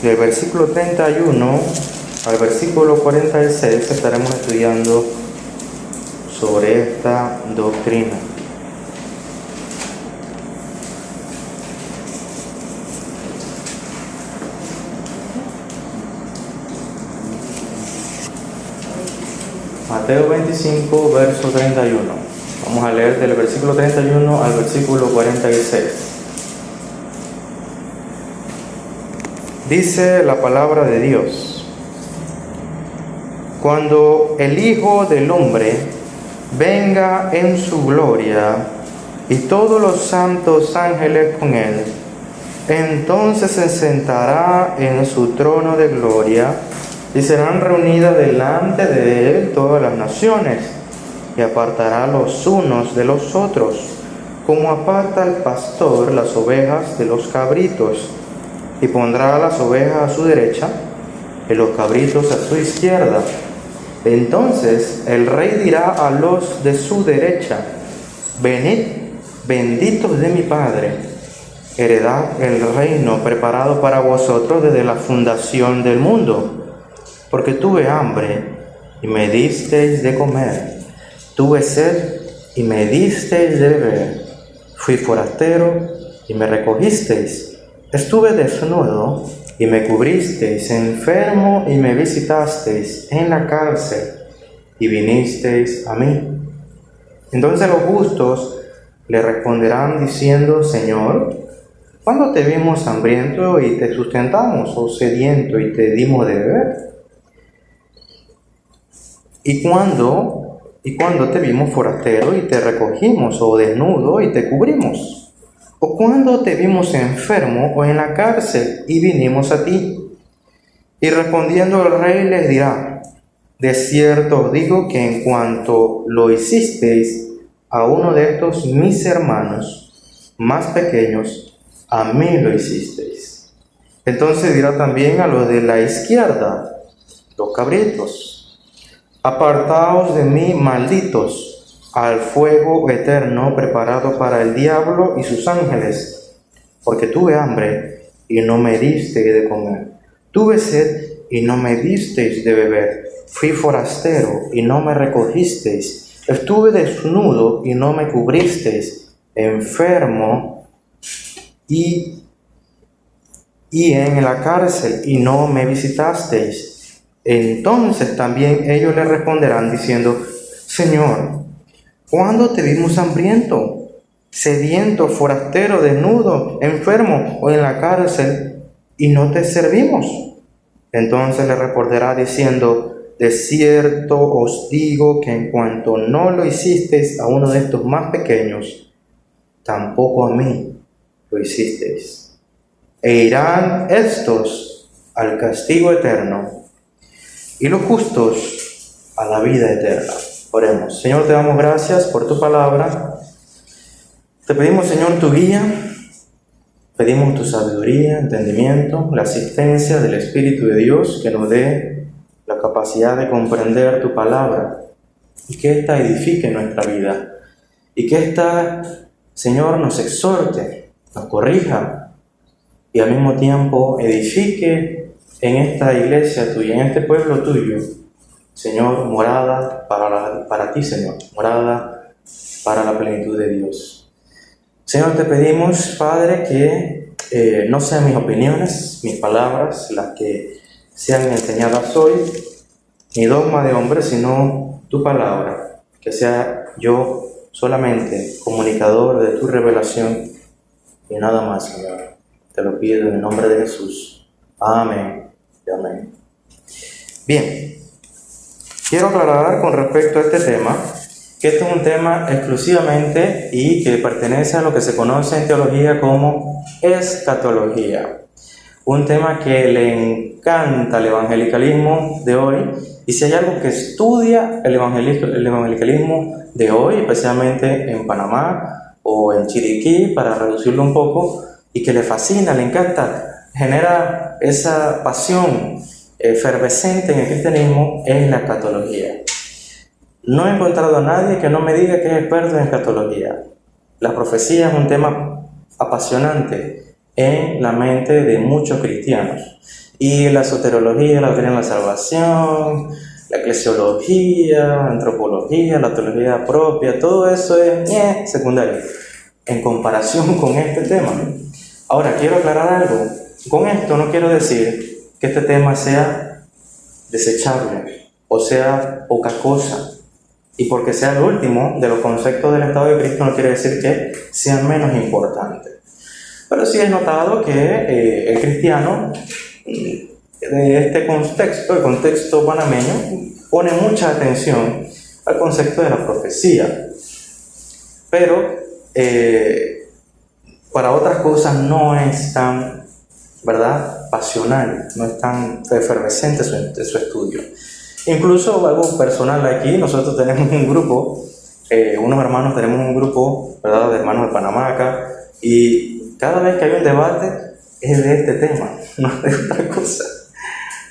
Del versículo 31 al versículo 46 estaremos estudiando sobre esta doctrina. Mateo 25, verso 31. Vamos a leer del versículo 31 al versículo 46. Dice la palabra de Dios: Cuando el Hijo del Hombre venga en su gloria y todos los santos ángeles con él, entonces se sentará en su trono de gloria y serán reunidas delante de él todas las naciones, y apartará los unos de los otros, como aparta el pastor las ovejas de los cabritos, y pondrá las ovejas a su derecha y los cabritos a su izquierda. Entonces el rey dirá a los de su derecha: Venid, benditos de mi Padre, heredad el reino preparado para vosotros desde la fundación del mundo. Porque tuve hambre y me disteis de comer, tuve sed y me disteis de beber, fui forastero y me recogisteis, estuve desnudo y me cubristeis, enfermo y me visitasteis, en la cárcel y vinisteis a mí. Entonces los justos le responderán diciendo: Señor, ¿cuándo te vimos hambriento y te sustentamos, o sediento y te dimos de beber? ¿Y cuándo te vimos forastero y te recogimos, o desnudo y te cubrimos? ¿O cuándo te vimos enfermo o en la cárcel y vinimos a ti? Y respondiendo el rey les dirá: De cierto os digo que en cuanto lo hicisteis a uno de estos mis hermanos más pequeños, a mí lo hicisteis. Entonces dirá también a los de la izquierda, los cabritos: Apartaos de mí, malditos, al fuego eterno preparado para el diablo y sus ángeles, porque tuve hambre y no me disteis de comer, tuve sed y no me disteis de beber, fui forastero y no me recogisteis, estuve desnudo y no me cubristeis, enfermo y en la cárcel y no me visitasteis. Entonces también ellos le responderán diciendo: Señor, ¿cuándo te vimos hambriento, sediento, forastero, desnudo, enfermo o en la cárcel y no te servimos? Entonces le responderá diciendo: De cierto os digo que en cuanto no lo hicisteis a uno de estos más pequeños, tampoco a mí lo hicisteis. E irán estos al castigo eterno, y los justos a la vida eterna. Oremos. Señor, te damos gracias por tu palabra. Te pedimos, Señor, tu guía. Pedimos tu sabiduría, entendimiento, la asistencia del Espíritu de Dios, que nos dé la capacidad de comprender tu palabra y que ésta edifique nuestra vida. Y que ésta, Señor, nos exhorte, nos corrija y al mismo tiempo edifique en esta iglesia tuya, en este pueblo tuyo, Señor, morada para ti, Señor, morada para la plenitud de Dios. Señor, te pedimos, Padre, que no sean mis opiniones, mis palabras, las que sean enseñadas hoy, ni dogma de hombre, sino tu palabra, que sea yo solamente comunicador de tu revelación y nada más, Señor. Te lo pido en el nombre de Jesús. Amén. Amén. Bien, quiero aclarar con respecto a este tema que este es un tema exclusivamente y que pertenece a lo que se conoce en teología como escatología. Un tema que le encanta al evangelicalismo de hoy, y si hay algo que estudia el evangelicalismo de hoy, especialmente en Panamá o en Chiriquí, para reducirlo un poco, y que le fascina, le encanta, genera esa pasión efervescente en el cristianismo, es la escatología. No he encontrado a nadie que no me diga que es experto en escatología. La profecía es un tema apasionante en la mente de muchos cristianos. Y la soteriología, la doctrina de la salvación, la eclesiología, la antropología, la teología propia, todo eso es secundario en comparación con este tema. Ahora, quiero aclarar algo. Con esto no quiero decir que este tema sea desechable o sea poca cosa. Y porque sea el último de los conceptos del estado de Cristo no quiere decir que sean menos importantes. Pero sí he notado que el cristiano de este contexto, el contexto panameño, pone mucha atención al concepto de la profecía. Pero para otras cosas no es tan, ¿verdad?, pasional, no es tan efervescente su estudio. Incluso algo personal aquí, nosotros tenemos un grupo, unos hermanos tenemos un grupo, ¿verdad?, de hermanos de Panamá acá, y cada vez que hay un debate es de este tema, no es de otra cosa,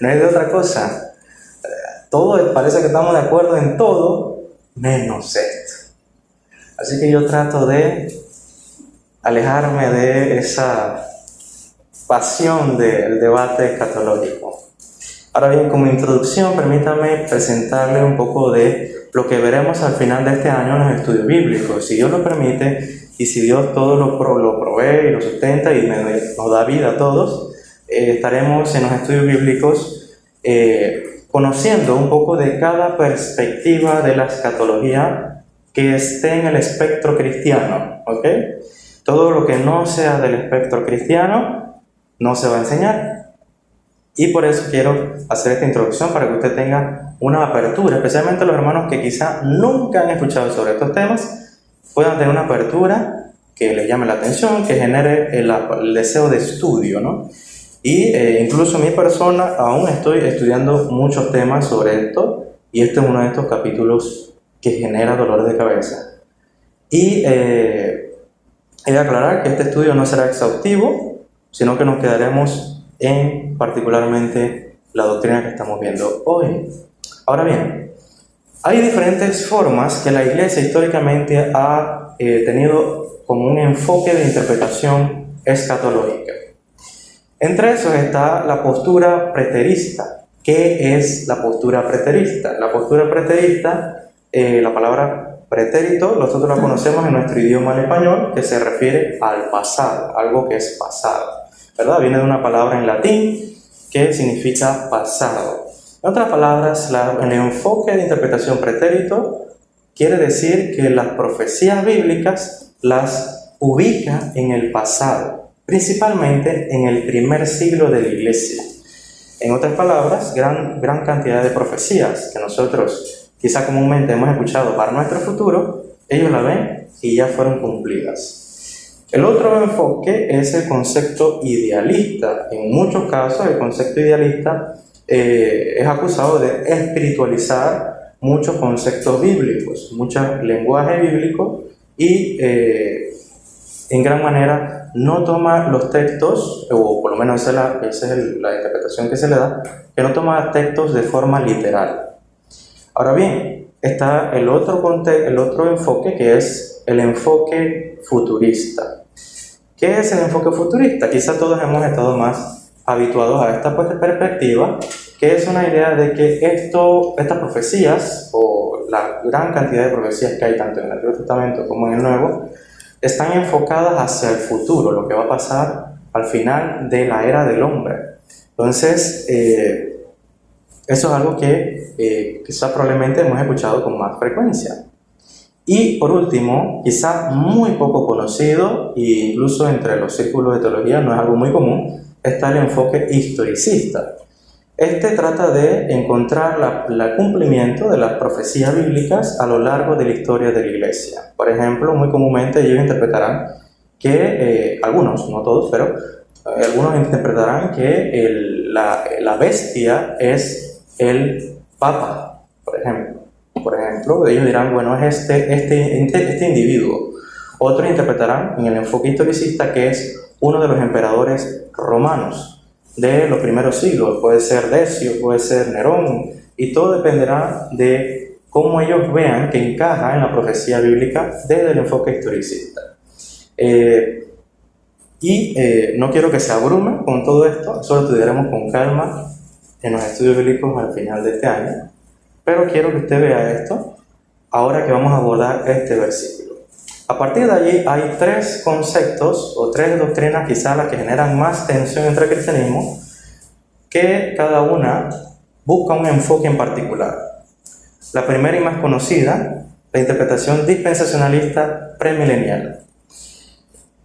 no es de otra cosa. Todo parece que estamos de acuerdo en todo, menos esto. Así que yo trato de alejarme de esa pasión del debate escatológico. Ahora bien, como introducción, permítame presentarle un poco de lo que veremos al final de este año en los estudios bíblicos. Si Dios lo permite y si Dios todo lo provee y lo sustenta y nos da vida a todos, estaremos en los estudios bíblicos conociendo un poco de cada perspectiva de la escatología que esté en el espectro cristiano, ¿ok? Todo lo que no sea del espectro cristiano no se va a enseñar. Y por eso quiero hacer esta introducción para que usted tenga una apertura, especialmente los hermanos que quizá nunca han escuchado sobre estos temas, puedan tener una apertura que les llame la atención, que genere el deseo de estudio, ¿no? Y incluso mi persona aún estoy estudiando muchos temas sobre esto, y este es uno de estos capítulos que genera dolores de cabeza. Y he de aclarar que este estudio no será exhaustivo, sino que nos quedaremos en particularmente la doctrina que estamos viendo hoy. Ahora bien, hay diferentes formas que la Iglesia históricamente ha tenido como un enfoque de interpretación escatológica. Entre esos está la postura preterista. ¿Qué es la postura preterista? La postura preterista, la palabra pretérito, nosotros la conocemos en nuestro idioma en español, que se refiere al pasado, algo que es pasado, ¿verdad? Viene de una palabra en latín que significa pasado. En otras palabras, el enfoque de interpretación pretérito quiere decir que las profecías bíblicas las ubica en el pasado, principalmente en el primer siglo de la Iglesia. En otras palabras, gran cantidad de profecías que nosotros quizá comúnmente hemos escuchado para nuestro futuro, ellos la ven y ya fueron cumplidas. El otro enfoque es el concepto idealista. En muchos casos el concepto idealista es acusado de espiritualizar muchos conceptos bíblicos, mucho lenguaje bíblico y en gran manera no toma los textos, o por lo menos esa es la interpretación que se le da, que no toma textos de forma literal. Ahora bien, está el otro enfoque que es el enfoque futurista. ¿Qué es el enfoque futurista? Quizá todos hemos estado más habituados a esta perspectiva, que es una idea de que estas profecías, o la gran cantidad de profecías que hay tanto en el Antiguo Testamento como en el Nuevo, están enfocadas hacia el futuro, lo que va a pasar al final de la era del hombre. Entonces, eso es algo que quizá probablemente hemos escuchado con más frecuencia. Y por último, quizá muy poco conocido, e incluso entre los círculos de teología no es algo muy común, está el enfoque historicista. Este trata de encontrar el cumplimiento de las profecías bíblicas a lo largo de la historia de la Iglesia. Por ejemplo, muy comúnmente ellos interpretarán que, algunos, no todos, pero algunos interpretarán que la bestia es el Papa, por ejemplo. Por ejemplo, ellos dirán, bueno, es este individuo. Otros interpretarán en el enfoque historicista que es uno de los emperadores romanos de los primeros siglos, puede ser Decio, puede ser Nerón, y todo dependerá de cómo ellos vean que encaja en la profecía bíblica desde el enfoque historicista. Y no quiero que se abrumen con todo esto, eso lo estudiaremos con calma en los estudios bíblicos al final de este año, pero quiero que usted vea esto ahora que vamos a abordar este versículo. A partir de allí hay tres conceptos o tres doctrinas quizás las que generan más tensión entre el cristianismo, que cada una busca un enfoque en particular. La primera y más conocida, la interpretación dispensacionalista premilenial.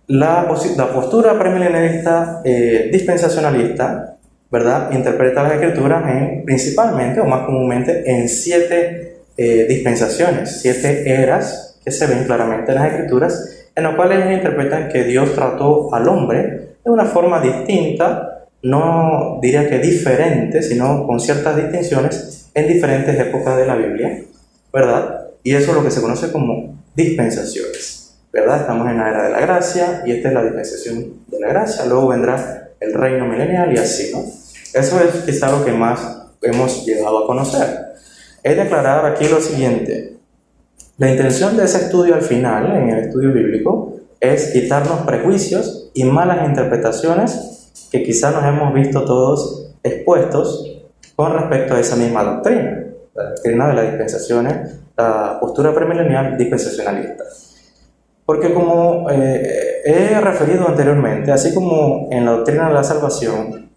La postura premilenialista dispensacionalista, ¿verdad?, interpreta las escrituras principalmente o más comúnmente en 7 dispensaciones, 7 eras que se ven claramente en las escrituras, en las cuales ellos interpretan que Dios trató al hombre de una forma distinta, no diría que diferente, sino con ciertas distinciones en diferentes épocas de la Biblia, ¿verdad? Y eso es lo que se conoce como dispensaciones, ¿verdad? Estamos en la era de la gracia y esta es la dispensación de la gracia, luego vendrá el reino milenial y así, ¿no? Eso es quizá lo que más hemos llegado a conocer. He de aclarar aquí lo siguiente: la intención de ese estudio al final, en el estudio bíblico, es quitarnos prejuicios y malas interpretaciones que quizá nos hemos visto todos expuestos con respecto a esa misma doctrina, la doctrina de las dispensaciones, la postura premilenial dispensacionalista. Porque como he referido anteriormente, así como en la doctrina de la salvación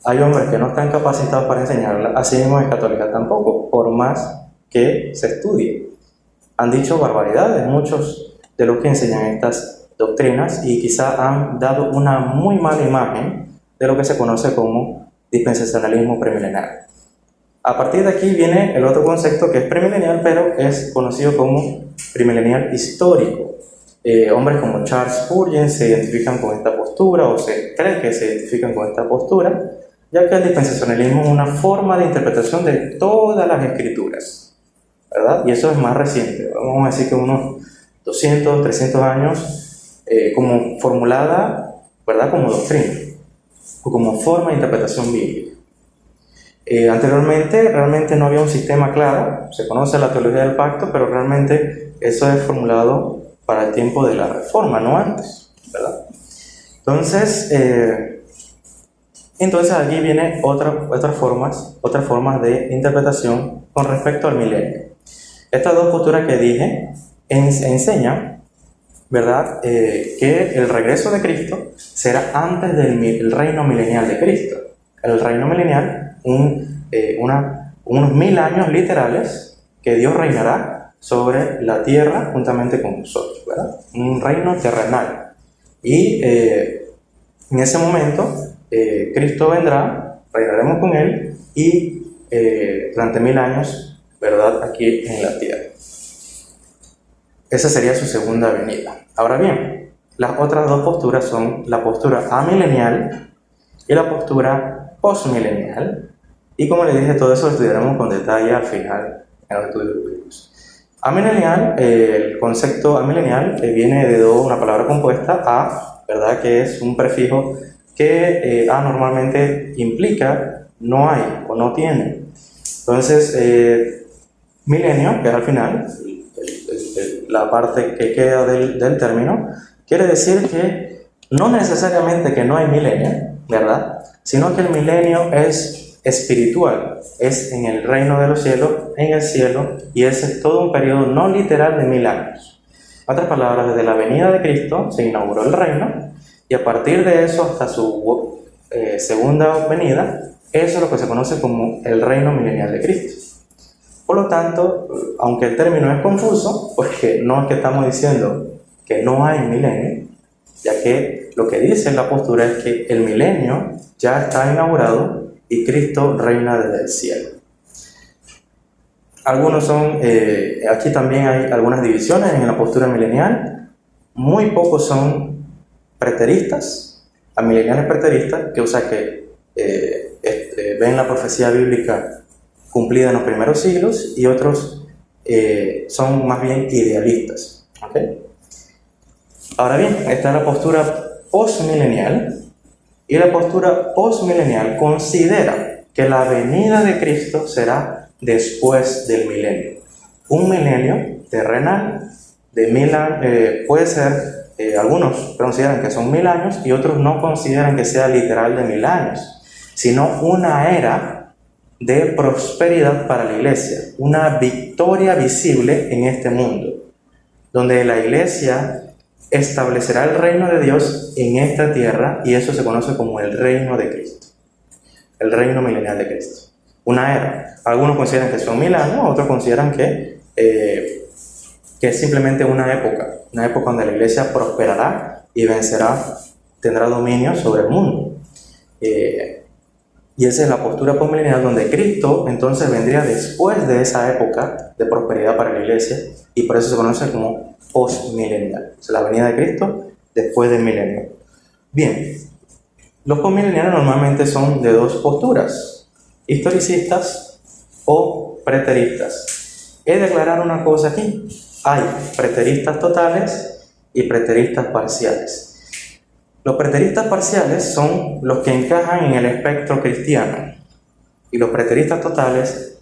hay hombres que no están capacitados para enseñarla, así mismo en católica tampoco, por más que se estudie. Han dicho barbaridades muchos de los que enseñan estas doctrinas y quizá han dado una muy mala imagen de lo que se conoce como dispensacionalismo premilenial. A partir de aquí viene el otro concepto que es premilenial, pero es conocido como premilenial histórico. Hombres como Charles Spurgeon se identifican con esta postura, o se cree que se identifican con esta postura, ya que el dispensacionalismo es una forma de interpretación de todas las escrituras, ¿verdad? Y eso es más reciente, vamos a decir que unos 200, 300 años, como formulada, ¿verdad?, como doctrina, o como forma de interpretación bíblica. Anteriormente realmente no había un sistema claro, se conoce la teología del pacto, pero realmente eso es formulado para el tiempo de la Reforma, no antes, ¿verdad? Entonces aquí viene otras formas de interpretación con respecto al milenio. Estas dos posturas que dije enseñan, ¿verdad?, que el regreso de Cristo será antes del reino milenial de Cristo. El reino milenial, unos 1000 años literales que Dios reinará sobre la tierra juntamente con nosotros, ¿verdad? Un reino terrenal. Y en ese momento Cristo vendrá, reinaremos con Él y durante 1000 años, ¿verdad?, aquí en la tierra. Esa sería su segunda venida. Ahora bien, las otras dos posturas son la postura amilenial y la postura postmilenial. Y como les dije, todo eso lo estudiaremos con detalle al final en los estudios bíblicos. Amilenial, el concepto amilenial viene de una palabra compuesta, a, ¿verdad?, que es un prefijo que a normalmente implica no hay o no tiene. Entonces, milenio, que es al final, la parte que queda del término, quiere decir que no necesariamente que no hay milenio, ¿verdad?, sino que el milenio es espiritual, es en el reino de los cielos, en el cielo, y ese es todo un periodo no literal de 1000 años. En otras palabras, desde la venida de Cristo se inauguró el reino, y a partir de eso hasta su segunda venida, eso es lo que se conoce como el reino milenial de Cristo. Por lo tanto, aunque el término es confuso, porque no es que estamos diciendo que no hay milenio, ya que lo que dice la postura es que el milenio ya está inaugurado y Cristo reina desde el cielo. Aquí también hay algunas divisiones en la postura milenial. Muy pocos son preteristas, amileniales preteristas, que ven la profecía bíblica cumplida en los primeros siglos, y otros son más bien idealistas. ¿Okay? Ahora bien, esta es la postura postmilenial, y la postura postmilenial considera que la venida de Cristo será después del milenio. Un milenio terrenal de 1000 años puede ser algunos consideran que son 1000 años y otros no consideran que sea literal de 1000 años, sino una era de prosperidad para la iglesia, una victoria visible en este mundo, donde la iglesia establecerá el reino de Dios en esta tierra, y eso se conoce como el reino de Cristo, el reino milenial de Cristo. Una era. Algunos consideran que son 1000 años, otros consideran que es simplemente una época donde la iglesia prosperará y vencerá, tendrá dominio sobre el mundo. Y esa es la postura postmilenial, donde Cristo entonces vendría después de esa época de prosperidad para la iglesia, y por eso se conoce como postmilenial. O sea, la venida de Cristo después del milenio. Bien, los postmileniales normalmente son de dos posturas: historicistas o preteristas. He de aclarar una cosa aquí: hay preteristas totales y preteristas parciales. Los preteristas parciales son los que encajan en el espectro cristiano, y los preteristas totales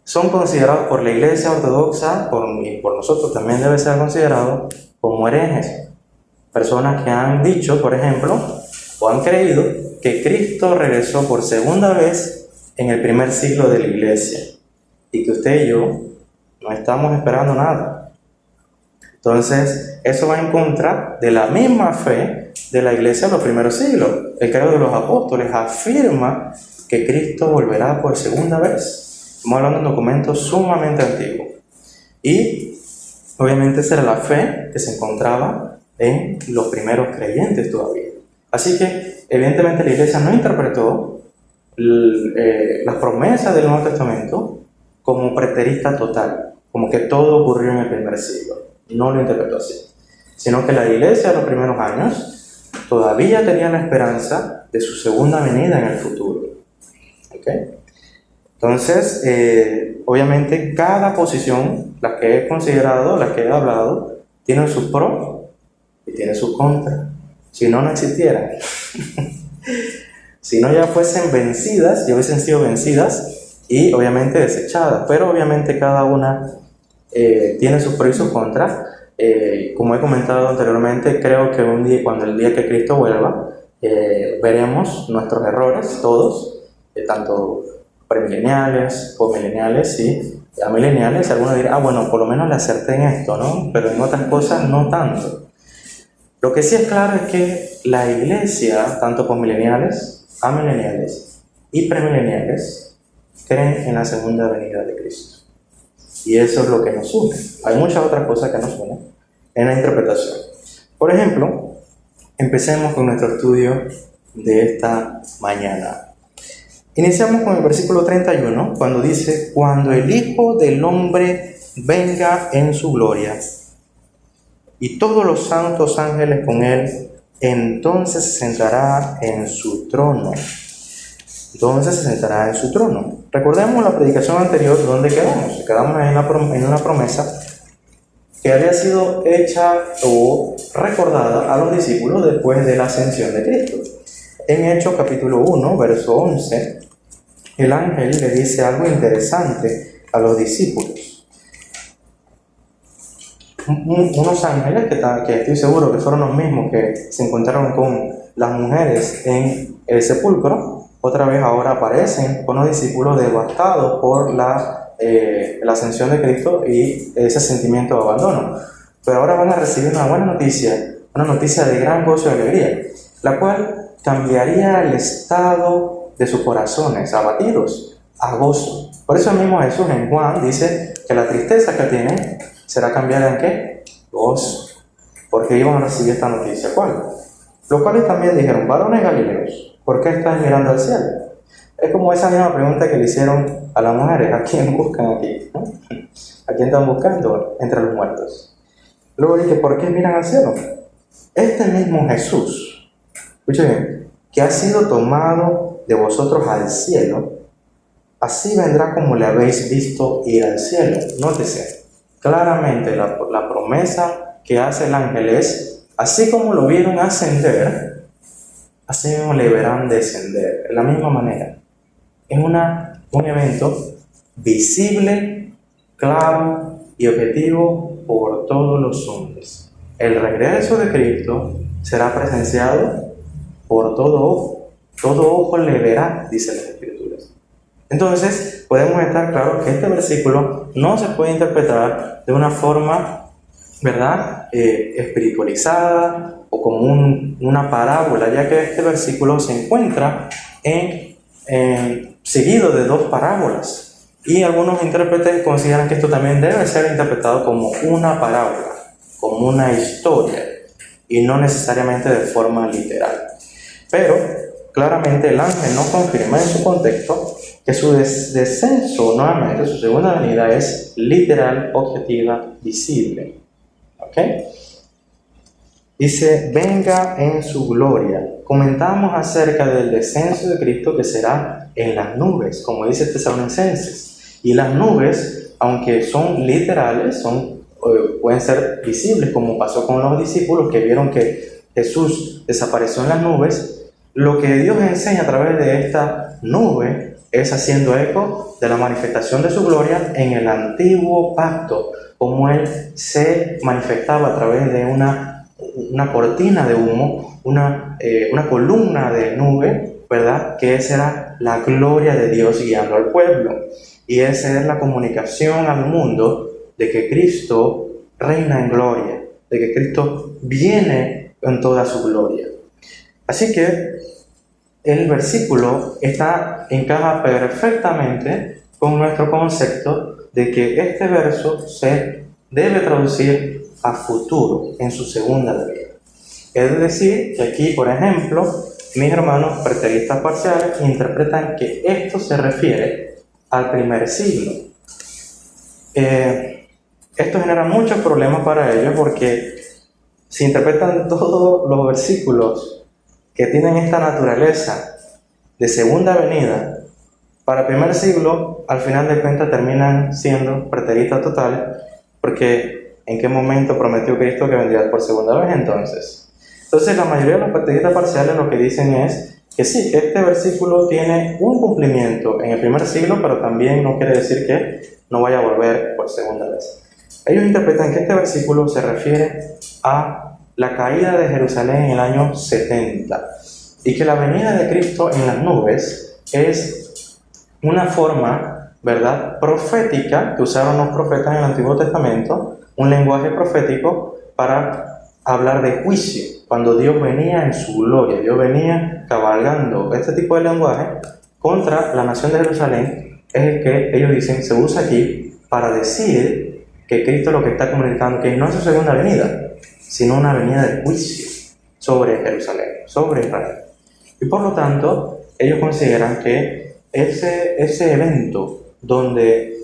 son considerados por la Iglesia Ortodoxa, y por nosotros también debe ser considerado, como herejes. Personas que han dicho, por ejemplo, o han creído que Cristo regresó por segunda vez en el primer siglo de la Iglesia, y que usted y yo no estamos esperando nada. Entonces, eso va en contra de la misma fe de la iglesia en los primeros siglos. El credo de los apóstoles afirma que Cristo volverá por segunda vez. Estamos hablando de un documento sumamente antiguo. Y obviamente esa era la fe que se encontraba en los primeros creyentes todavía. Así que, evidentemente, la iglesia no interpretó las promesas del Nuevo Testamento como preterista total, como que todo ocurrió en el primer siglo. No lo interpretó así, sino que la iglesia de los primeros años todavía tenía la esperanza de su segunda venida en el futuro. ¿Okay? Entonces, obviamente, cada posición, las que he considerado, las que he hablado, tienen sus pros y tiene sus contras. Si no, no existieran. Si no, ya fuesen vencidas, ya hubiesen sido vencidas y obviamente desechadas. Pero obviamente cada una tiene sus pros y sus contras. Como he comentado anteriormente, creo que un día, cuando el día que Cristo vuelva, veremos nuestros errores, todos, tanto premileniales, postmileniales y amileniales. Algunos dirán, bueno, por lo menos le acerté en esto, ¿no? Pero en otras cosas no tanto. Lo que sí es claro es que la iglesia, tanto postmileniales, amileniales y premileniales, creen en la segunda venida de Cristo. Y eso es lo que nos une. Hay muchas otras cosas que nos unen en la interpretación. Por ejemplo, empecemos con nuestro estudio de esta mañana. Iniciamos con el versículo 31, cuando dice: cuando el Hijo del Hombre venga en su gloria, y todos los santos ángeles con él, entonces se sentará en su trono. Recordemos la predicación anterior, donde quedamos. Quedamos en una promesa que había sido hecha o recordada a los discípulos después de la ascensión de Cristo. En Hechos capítulo 1, verso 11, el ángel le dice algo interesante a los discípulos. Unos ángeles que estoy seguro que fueron los mismos que se encontraron con las mujeres en el sepulcro, otra vez ahora aparecen con los discípulos devastados por la ascensión de Cristo y ese sentimiento de abandono. Pero ahora van a recibir una buena noticia, una noticia de gran gozo y alegría, la cual cambiaría el estado de sus corazones abatidos a gozo. Por eso mismo Jesús en Juan dice que la tristeza que tienen será cambiada en ¿qué? Gozo. Porque iban a recibir esta noticia. ¿Cuál? Los cuales también dijeron: varones galileos, ¿por qué estás mirando al cielo? Es como esa misma pregunta que le hicieron a las mujeres: ¿a quién buscan aquí? ¿No? ¿A quién están buscando entre los muertos? Luego dice: ¿por qué miran al cielo? Este mismo Jesús, escuchen bien, que ha sido tomado de vosotros al cielo, así vendrá como le habéis visto ir al cielo. Nótese, claramente la promesa que hace el ángel es: así como lo vieron ascender, así mismo le verán descender, de la misma manera. Es un evento visible, claro y objetivo por todos los hombres. el regreso de Cristo será presenciado por todo ojo le verá, dice las Escrituras. Entonces, podemos estar claros que este versículo no se puede interpretar de una forma, ¿verdad?, espiritualizada o como una parábola, ya que este versículo se encuentra seguido de dos parábolas. Y algunos intérpretes consideran que esto también debe ser interpretado como una parábola, como una historia, y no necesariamente de forma literal. Pero claramente el ángel nos confirma en su contexto que su descenso nuevamente, su segunda venida, es literal, objetiva, visible. ¿Ok? Dice, venga en su gloria. Comentamos acerca del descenso de Cristo que será en las nubes, como dice Tesalonicenses. Y las nubes, aunque son literales, pueden ser visibles, como pasó con los discípulos que vieron que Jesús desapareció en las nubes. Lo que Dios enseña a través de esta nube es haciendo eco de la manifestación de su gloria en el antiguo pacto, como Él se manifestaba a través de una cortina de humo, una columna de nube, ¿verdad? Que esa era la gloria de Dios guiando al pueblo. Y esa es la comunicación al mundo de que Cristo reina en gloria, de que Cristo viene en toda su gloria. Así que el versículo encaja perfectamente con nuestro concepto de que este verso se debe traducir a futuro, en su segunda venida. Es decir, que aquí, por ejemplo, mis hermanos preteristas parciales interpretan que esto se refiere al primer siglo. Esto genera muchos problemas para ellos porque si interpretan todos los versículos que tienen esta naturaleza de segunda venida para el primer siglo, al final de cuentas terminan siendo preteristas totales, porque ¿en qué momento prometió Cristo que vendría por segunda vez entonces? Entonces la mayoría de los preteristas parciales lo que dicen es que sí, que este versículo tiene un cumplimiento en el primer siglo, pero también no quiere decir que no vaya a volver por segunda vez. Ellos interpretan que este versículo se refiere a la caída de Jerusalén en el año 70 y que la venida de Cristo en las nubes es una forma, ¿verdad?, profética que usaron los profetas en el Antiguo Testamento, un lenguaje profético para hablar de juicio. Cuando Dios venía en su gloria, Dios venía cabalgando. Este tipo de lenguaje contra la nación de Jerusalén es el que ellos dicen se usa aquí para decir que Cristo lo que está comunicando que no es su segunda venida, sino una venida de juicio sobre Jerusalén, sobre Israel. Y por lo tanto, ellos consideran que ese evento donde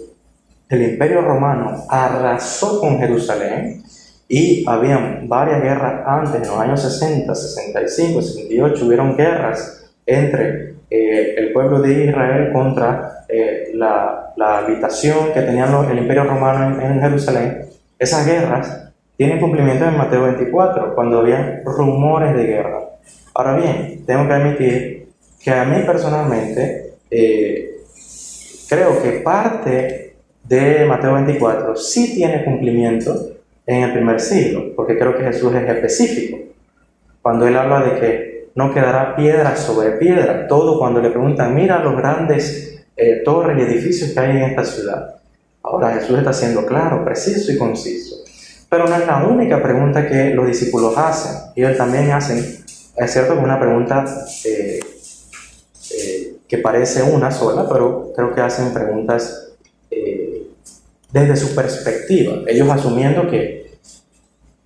el Imperio Romano arrasó con Jerusalén, y habían varias guerras antes, en los años 60, 65, 68, hubieron guerras entre el pueblo de Israel contra la habitación que tenían el Imperio Romano en Jerusalén. Esas guerras tienen cumplimiento en Mateo 24, cuando había rumores de guerra. Ahora bien, tengo que admitir que a mí personalmente creo que parte de Mateo 24 sí tiene cumplimiento en el primer siglo, porque creo que Jesús es específico cuando Él habla de que no quedará piedra sobre piedra. Todo cuando le preguntan, mira los grandes torres y edificios que hay en esta ciudad. Ahora Jesús está siendo claro, preciso y conciso. Pero no es la única pregunta que los discípulos hacen. Ellos también hacen, es cierto, una pregunta que parece una sola, pero creo que hacen preguntas desde su perspectiva, ellos asumiendo que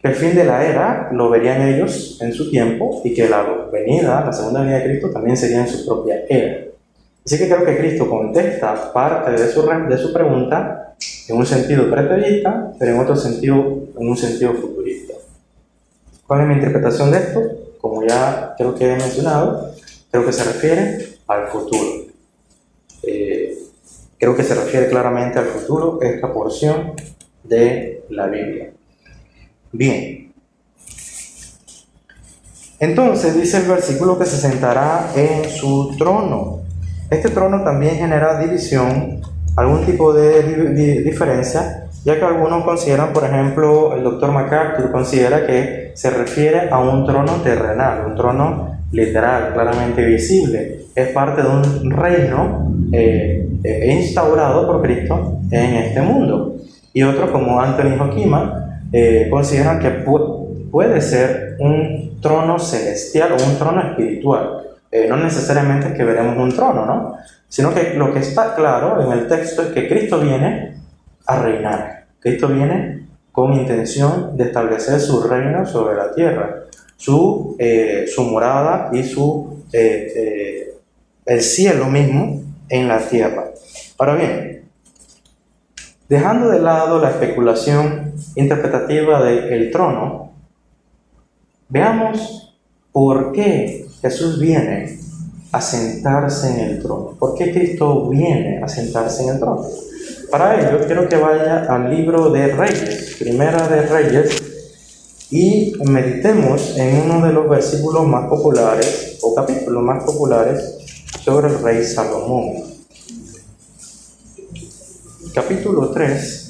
el fin de la era lo verían ellos en su tiempo y que la segunda venida de Cristo también sería en su propia era. Así que creo que Cristo contesta parte de su pregunta en un sentido preterista, pero en otro sentido, en un sentido futurista. ¿Cuál es mi interpretación de esto? Como ya creo que he mencionado, creo que se refiere al futuro. Creo que se refiere claramente al futuro esta porción de la Biblia. Bien. Entonces dice el versículo que se sentará en su trono. Este trono también genera división, algún tipo de diferencia ya que algunos consideran, por ejemplo, el doctor MacArthur considera que se refiere a un trono terrenal, un trono literal, claramente visible. Es parte de un reino instaurado por Cristo en este mundo. Y otros, como Anthony Hoekema, consideran que puede ser un trono celestial o un trono espiritual. No necesariamente es que veremos un trono, ¿no? Sino que lo que está claro en el texto es que Cristo viene a reinar. Cristo viene con intención de establecer su reino sobre la tierra, su morada y el cielo mismo en la tierra. Ahora bien, dejando de lado la especulación interpretativa del trono, veamos por qué Jesús viene a sentarse en el trono. ¿Por qué Cristo viene a sentarse en el trono? Para ello, quiero que vaya al libro de Reyes, Primera de Reyes, y meditemos en uno de los versículos más populares, o capítulos más populares, sobre el rey Salomón. Capítulo 3.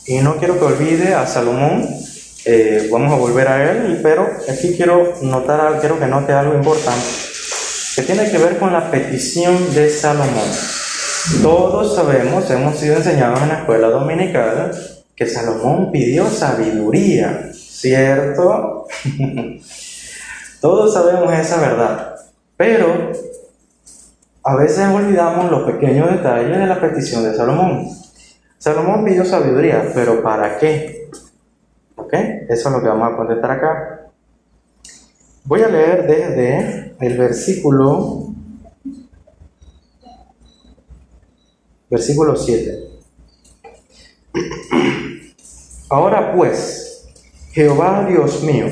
Y no quiero que olvide a Salomón, vamos a volver a él, pero aquí quiero que note algo importante, que tiene que ver con la petición de Salomón. Todos sabemos, hemos sido enseñados en la escuela dominical, que Salomón pidió sabiduría, ¿cierto? Todos sabemos esa verdad, pero a veces olvidamos los pequeños detalles de la petición de Salomón. Salomón pidió sabiduría, pero ¿para qué? ¿Ok? Eso es lo que vamos a contestar acá. Voy a leer desde el versículo 7. Ahora pues, Jehová Dios mío,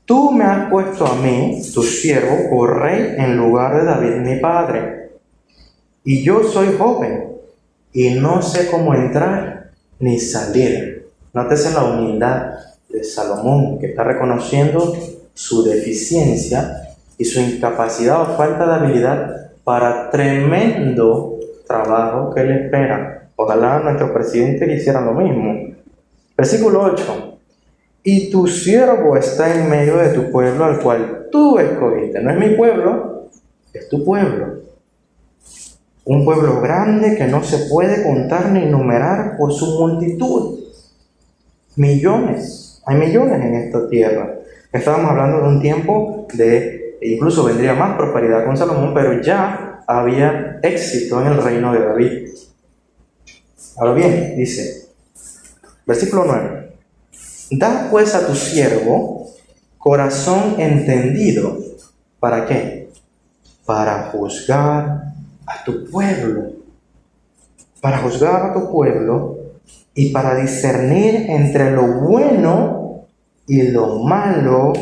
tú me has puesto a mí, tu siervo, por rey en lugar de David mi padre. Y yo soy joven, y no sé cómo entrar ni salir. Nótese la humildad de Salomón, que está reconociendo su deficiencia y su incapacidad o falta de habilidad para tremendo trabajo que le espera. Ojalá nuestro presidente le hiciera lo mismo. Versículo 8. Y tu siervo está en medio de tu pueblo al cual tú escogiste. No es mi pueblo, es tu pueblo. Un pueblo grande que no se puede contar ni numerar por su multitud. Millones, hay millones en esta tierra. Estábamos hablando de un tiempo incluso vendría más prosperidad con Salomón, pero ya había éxito en el reino de David. Ahora bien, dice, versículo 9. Da pues a tu siervo corazón entendido. ¿Para qué? Para juzgar a tu pueblo. Para juzgar a tu pueblo y para discernir entre lo bueno y lo malo,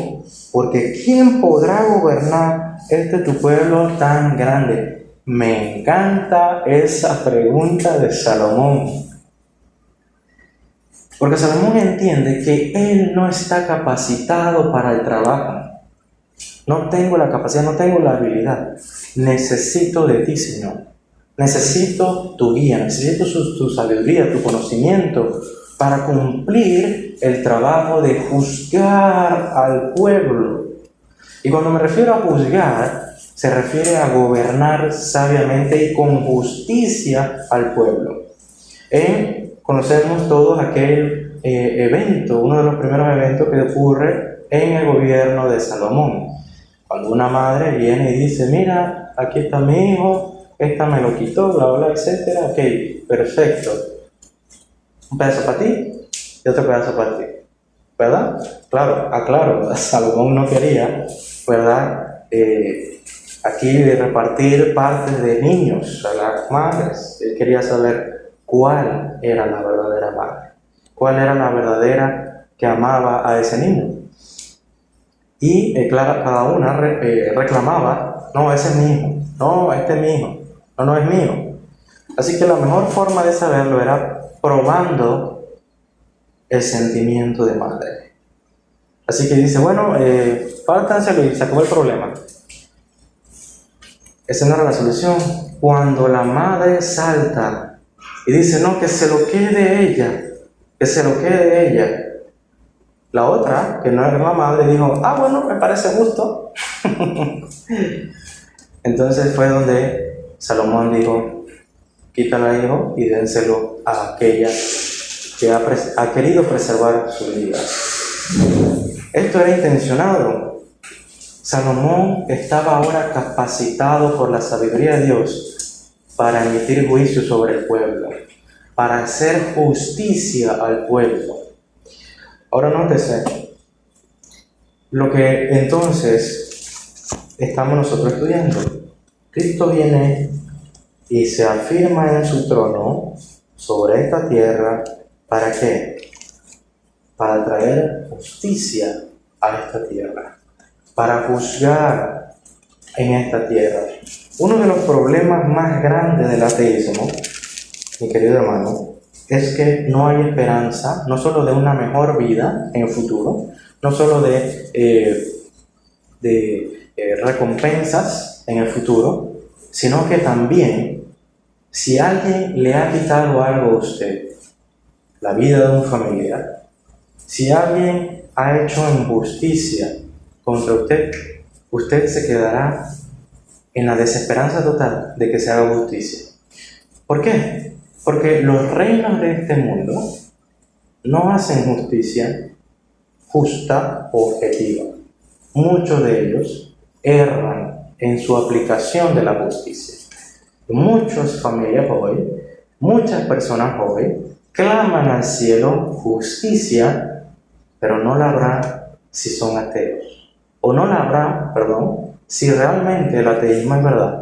porque ¿quién podrá gobernar tu pueblo tan grande? Me encanta esa pregunta de Salomón. Porque Salomón entiende que él no está capacitado para el trabajo. No tengo la capacidad, no tengo la habilidad. Necesito de ti, Señor. Necesito tu guía, necesito tu sabiduría, tu conocimiento para cumplir el trabajo de juzgar al pueblo. Y cuando me refiero a juzgar, se refiere a gobernar sabiamente y con justicia al pueblo. Conocemos todos aquel evento, uno de los primeros eventos que ocurre en el gobierno de Salomón. Cuando una madre viene y dice, mira, aquí está mi hijo, esta me lo quitó, bla, bla, etcétera. Ok, perfecto. Un pedazo para ti y otro pedazo para ti. ¿Verdad? Claro, Salomón no quería, ¿verdad? Aquí de repartir partes de niños a las madres. Él quería saber cuál era la verdadera madre, cuál era la verdadera que amaba a ese niño. Y cada una reclamaba, no, ese es mi hijo, no, este es mi hijo, no es mío. Así que la mejor forma de saberlo era probando el sentimiento de madre. Así que dice, bueno, pártanselo y se acabó el problema. esa no era la solución. Cuando la madre salta y dice, no, que se lo quede ella, que se lo quede ella. La otra, que no era la madre, dijo, bueno, me parece justo. Entonces fue donde Salomón dijo, quítala, hijo, y dénselo a aquella que ha querido preservar su vida. Esto era intencionado. Salomón estaba ahora capacitado por la sabiduría de Dios para emitir juicio sobre el pueblo, para hacer justicia al pueblo. Ahora nótese lo que entonces estamos nosotros estudiando. Cristo viene y se afirma en su trono sobre esta tierra. ¿Para qué? Para traer justicia a esta tierra, para juzgar en esta tierra. Uno de los problemas más grandes del ateísmo, mi querido hermano, es que no hay esperanza, no solo de una mejor vida en el futuro, no solo de recompensas en el futuro, sino que también, si alguien le ha quitado algo a usted, la vida de un familiar, si alguien ha hecho injusticia contra usted, usted se quedará en la desesperanza total de que se haga justicia. ¿Por qué? Porque los reinos de este mundo no hacen justicia justa o objetiva. Muchos de ellos erran en su aplicación de la justicia. Muchas familias hoy, muchas personas hoy, claman al cielo justicia, pero no la habrá si son ateos. O no la habrá, si realmente el ateísmo es verdad.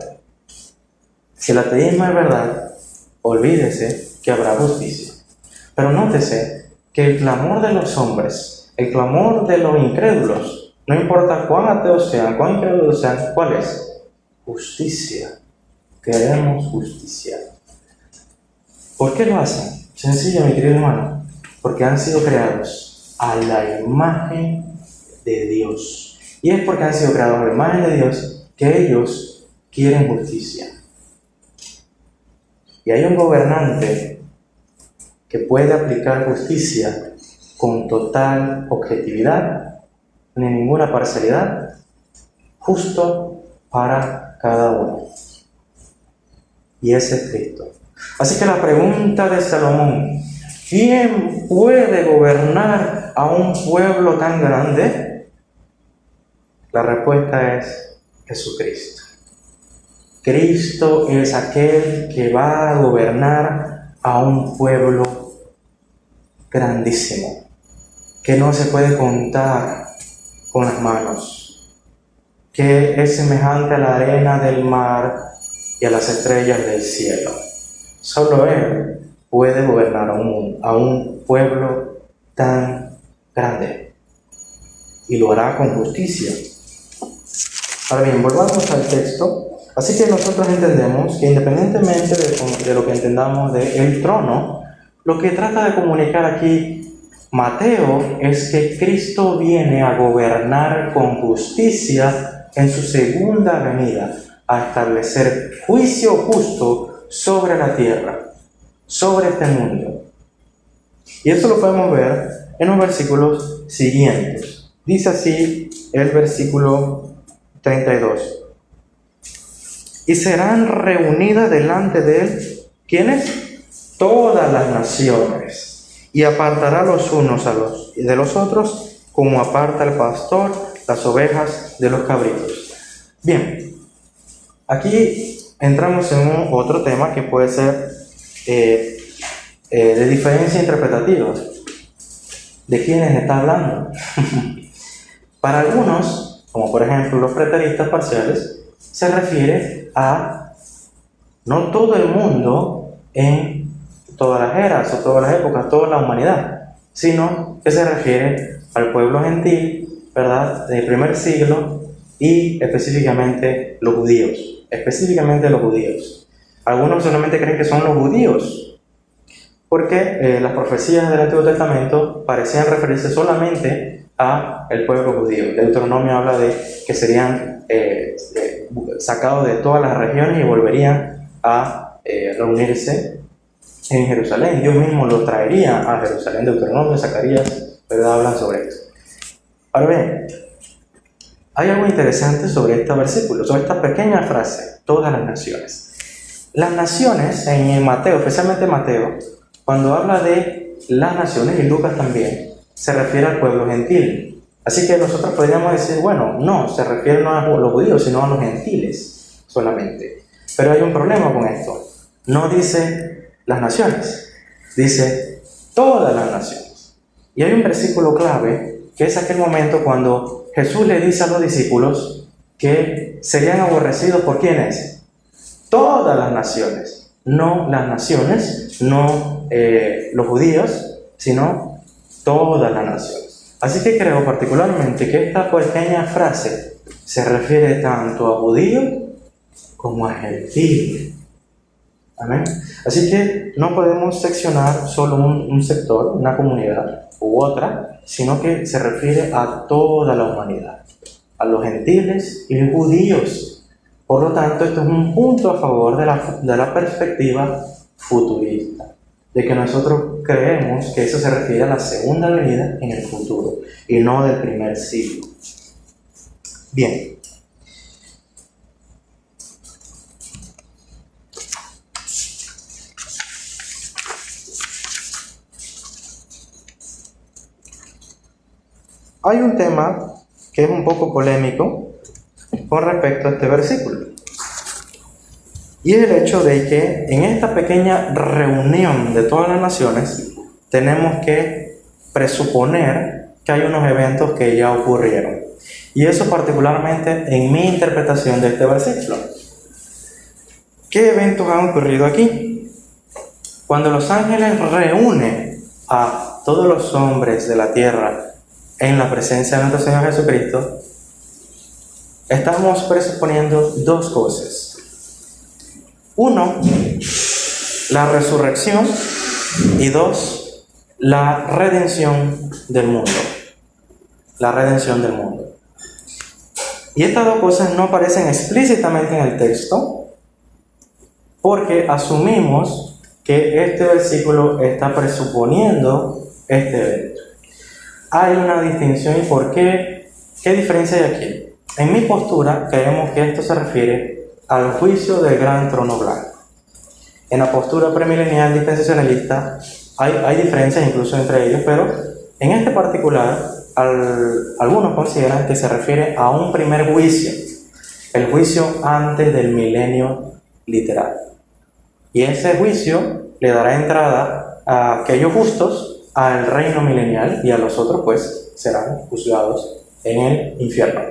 Si el ateísmo es verdad, olvídese que habrá justicia. Pero nótese que el clamor de los hombres, el clamor de los incrédulos, no importa cuán ateos sean, cuán incrédulos sean, ¿cuál es? Justicia. Queremos justicia. ¿Por qué lo hacen? Sencillo, mi querido hermano. Porque han sido creados a la imagen de Dios. Y es porque han sido creados a la imagen de Dios que ellos quieren justicia. Y hay un gobernante que puede aplicar justicia con total objetividad, ni ninguna parcialidad, justo para cada uno. Y ese es Cristo. Así que la pregunta de Salomón, ¿quién puede gobernar a un pueblo tan grande? La respuesta es Jesucristo. Cristo es aquel que va a gobernar a un pueblo grandísimo, que no se puede contar con las manos, que es semejante a la arena del mar y a las estrellas del cielo. Solo Él puede gobernar a un pueblo tan grande, y lo hará con justicia. Ahora bien, volvamos al texto. Así que nosotros entendemos que independientemente de lo que entendamos del trono, lo que trata de comunicar aquí Mateo es que Cristo viene a gobernar con justicia en su segunda venida, a establecer juicio justo sobre la tierra, sobre este mundo. Y eso lo podemos ver en los versículos siguientes. Dice así el versículo 32. Y serán reunidas delante de él, ¿quiénes? Todas las naciones, y apartará los unos de los otros, como aparta el pastor las ovejas de los cabritos. Bien, aquí entramos en otro tema que puede ser de diferencia interpretativa. ¿De quiénes está hablando? Para algunos, como por ejemplo los preteristas parciales, se refiere a no todo el mundo en todas las eras o todas las épocas, toda la humanidad, sino que se refiere al pueblo gentil, ¿verdad?, del primer siglo y específicamente los judíos. Algunos solamente creen que son los judíos, porque las profecías del Antiguo Testamento parecían referirse solamente a el pueblo judío. Deuteronomio habla de que serían sacados de todas las regiones y volverían a reunirse en Jerusalén. Dios mismo los traería a Jerusalén. Deuteronomio, Zacarías, ¿verdad? Hablan sobre eso. Ahora bien, hay algo interesante sobre este versículo, sobre esta pequeña frase, todas las naciones. Las naciones, en Mateo, especialmente Mateo, cuando habla de las naciones, y Lucas también, se refiere al pueblo gentil. Así que nosotros podríamos decir, bueno, no, se refiere no a los judíos, sino a los gentiles solamente. Pero hay un problema con esto. No dice las naciones, dice todas las naciones. Y hay un versículo clave, que es aquel momento cuando Jesús le dice a los discípulos que serían aborrecidos por ¿quiénes? Todas las naciones. No las naciones, no los judíos, sino todas las naciones. Así que creo particularmente que esta pequeña frase se refiere tanto a judíos como a gentiles. Amén. Así que no podemos seccionar solo un sector, una comunidad u otra, sino que se refiere a toda la humanidad, a los gentiles y los judíos. Por lo tanto, esto es un punto a favor de la perspectiva futurista, de que nosotros creemos que eso se refiere a la segunda venida en el futuro y no del primer siglo. Bien. Hay un tema que es un poco polémico con respecto a este versículo. Y es el hecho de que en esta pequeña reunión de todas las naciones tenemos que presuponer que hay unos eventos que ya ocurrieron. Y eso particularmente en mi interpretación de este versículo. ¿Qué eventos han ocurrido aquí? Cuando los ángeles reúnen a todos los hombres de la tierra en la presencia de nuestro Señor Jesucristo, estamos presuponiendo dos cosas. Uno, la resurrección, y dos, la redención del mundo. La redención del mundo. Y estas dos cosas no aparecen explícitamente en el texto, porque asumimos que este versículo está presuponiendo este evento. Hay una distinción. ¿Y por qué? ¿Qué diferencia hay aquí? En mi postura, creemos que esto se refiere al juicio del gran trono blanco. En la postura premilenial dispensacionalista hay diferencias incluso entre ellos, pero en este particular, algunos consideran que se refiere a un primer juicio, el juicio antes del milenio literal. Y ese juicio le dará entrada a aquellos justos al reino milenial, y a los otros pues serán juzgados en el infierno.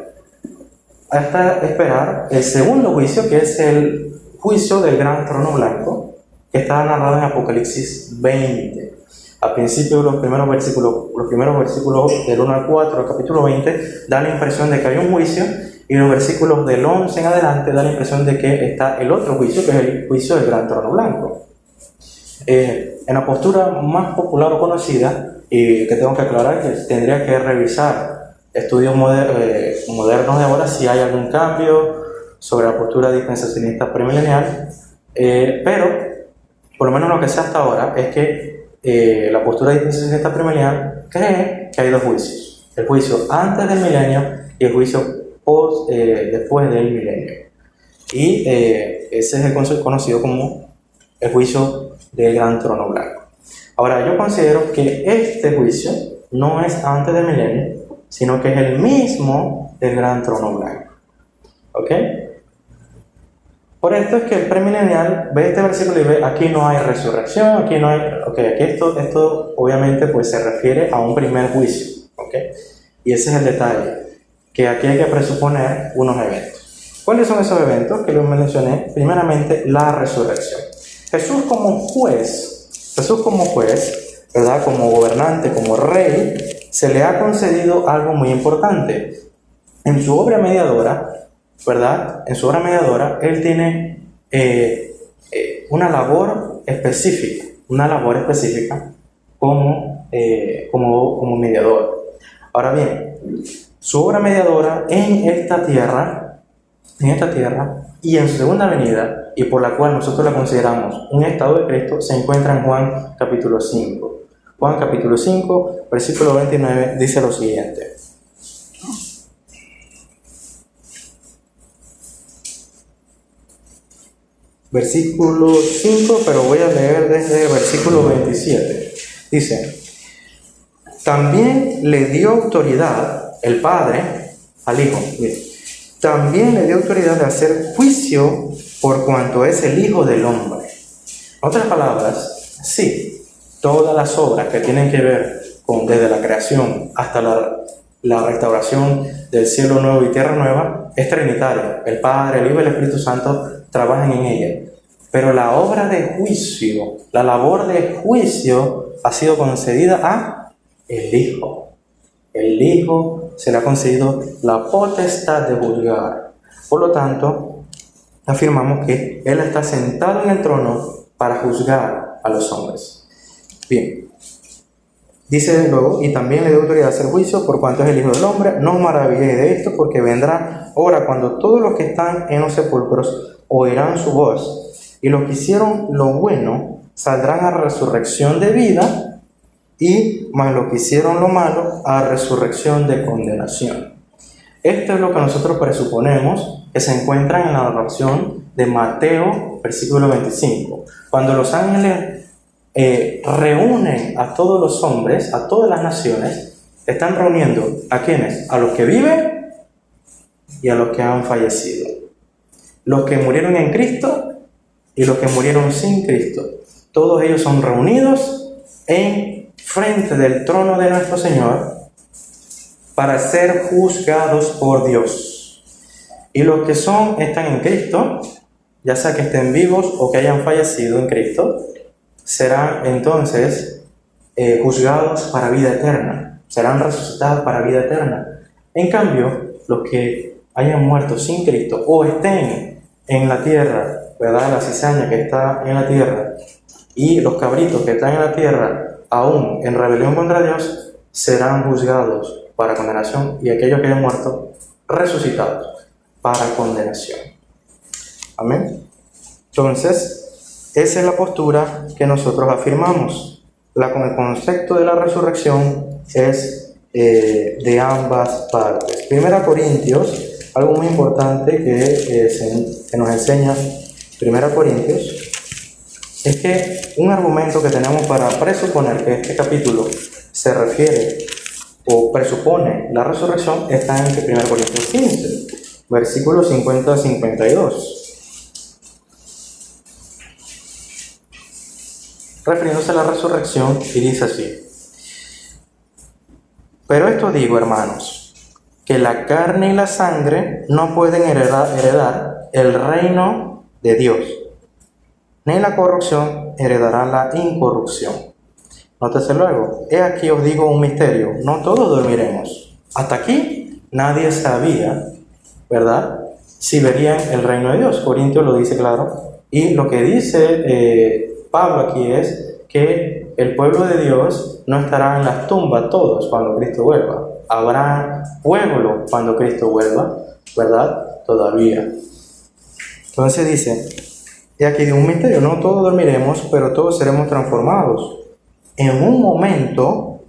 Hasta esperar el segundo juicio, que es el juicio del gran trono blanco, que está narrado en Apocalipsis 20. Al principio, los primeros versículos del 1 al 4 del capítulo 20 da la impresión de que hay un juicio, y los versículos del 11 en adelante da la impresión de que está el otro juicio, que es el juicio del gran trono blanco. En la postura más popular o conocida, y que tengo que aclarar que tendría que revisar estudios modernos de ahora si hay algún cambio sobre la postura dispensacionista premilenial, pero por lo menos lo que sé hasta ahora es que la postura dispensacionista premilenial cree que hay dos juicios: el juicio antes del milenio y el juicio después del milenio. Y ese es el conocido como el juicio del gran trono blanco. Ahora, yo considero que este juicio no es antes del milenio, sino que es el mismo del gran trono blanco. ¿Ok? Por esto es que el premilenial ve este versículo y ve: aquí no hay resurrección, aquí no hay... Ok, aquí esto obviamente pues se refiere a un primer juicio. ¿Ok? Y ese es el detalle, que aquí hay que presuponer unos eventos. ¿Cuáles son esos eventos? Que los mencioné. Primeramente, la resurrección. Jesús como juez, ¿verdad? Como gobernante, como rey, se le ha concedido algo muy importante. En su obra mediadora, ¿verdad? En su obra mediadora, él tiene una labor específica como mediador. Ahora bien, su obra mediadora en esta tierra, y en su segunda venida, y por la cual nosotros la consideramos un estado de Cristo, se encuentra en Juan capítulo 5. Juan capítulo 5, versículo 29, dice lo siguiente. Versículo 5, pero voy a leer desde el versículo 27. Dice: también le dio autoridad el Padre al Hijo. También le dio autoridad de hacer juicio por cuanto es el Hijo del Hombre. En otras palabras, sí, todas las obras que tienen que ver con desde la creación hasta la restauración del cielo nuevo y tierra nueva es trinitaria. El Padre, el Hijo y el Espíritu Santo trabajan en ella. Pero la obra de juicio, la labor de juicio ha sido concedida a el Hijo. El Hijo se le ha concedido la potestad de juzgar. Por lo tanto, afirmamos que Él está sentado en el trono para juzgar a los hombres. Bien. Dice luego, y también le dio autoridad a hacer juicio por cuanto es el Hijo del Hombre. No os maravilléis de esto, porque vendrá hora cuando todos los que están en los sepulcros oirán su voz, y los que hicieron lo bueno saldrán a resurrección de vida, y más los que hicieron lo malo a resurrección de condenación. Esto es lo que nosotros presuponemos que se encuentra en la narración de Mateo, versículo 25. Cuando los ángeles reúnen a todos los hombres, a todas las naciones, están reuniendo ¿a quiénes? A los que viven y a los que han fallecido. Los que murieron en Cristo y los que murieron sin Cristo. Todos ellos son reunidos en frente del trono de nuestro Señor para ser juzgados por Dios. Y los que están en Cristo, ya sea que estén vivos o que hayan fallecido en Cristo, serán entonces juzgados para vida eterna, serán resucitados para vida eterna. En cambio, los que hayan muerto sin Cristo o estén en la tierra, ¿verdad? La cizaña que está en la tierra y los cabritos que están en la tierra aún en rebelión contra Dios, serán juzgados para condenación, y aquellos que hayan muerto, resucitados para condenación. Amén. Entonces, esa es la postura que nosotros afirmamos. Con el concepto de la resurrección es de ambas partes. 1 Corintios, algo muy importante que nos enseña 1 Corintios, es que un argumento que tenemos para presuponer que este capítulo se refiere o presupone la resurrección está en 1 Corintios 15, versículos 50 a 52. Refiriéndose a la resurrección, y dice así: pero esto digo, hermanos, que la carne y la sangre no pueden heredar el reino de Dios, ni la corrupción heredará la incorrupción. Nótese luego, he aquí os digo un misterio, no todos dormiremos. Hasta aquí nadie sabía, ¿verdad?, si verían el reino de Dios. Corintios lo dice claro, y lo que dice Pablo aquí es que el pueblo de Dios no estará en las tumbas todos cuando Cristo vuelva. Habrá pueblo cuando Cristo vuelva, ¿verdad?, todavía. Entonces dice, y aquí de un misterio, no todos dormiremos, pero todos seremos transformados. En un momento,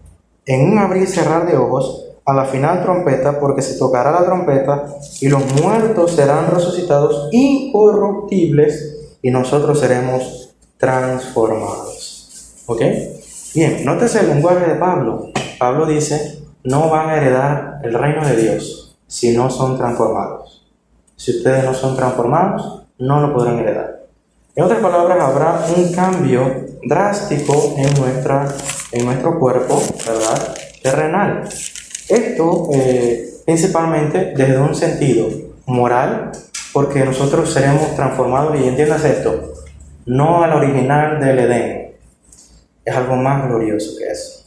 en un abrir y cerrar de ojos, a la final trompeta, porque se tocará la trompeta, y los muertos serán resucitados incorruptibles, y nosotros seremos transformados. ¿Ok? Bien, nótese el lenguaje de Pablo. Pablo dice, no van a heredar el reino de Dios si no son transformados. Si ustedes no son transformados, no lo podrán heredar. En otras palabras, habrá un cambio drástico en nuestro cuerpo, ¿verdad?, terrenal. Esto principalmente desde un sentido moral, porque nosotros seremos transformados, y entiendas esto, no al original del Edén, es algo más glorioso que eso.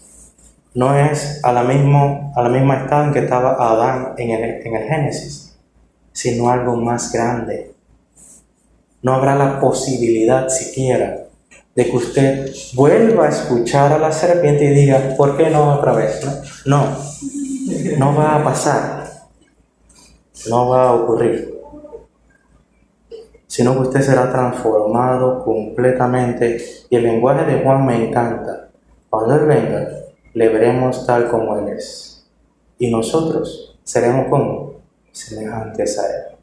No es a la misma estado en que estaba Adán en el Génesis, sino algo más grande. No habrá la posibilidad siquiera de que usted vuelva a escuchar a la serpiente y diga, ¿por qué no otra vez? No. no va a pasar, no va a ocurrir, sino que usted será transformado completamente. Y el lenguaje de Juan me encanta. Cuando Él venga, le veremos tal como Él es. Y nosotros seremos como semejantes a Él.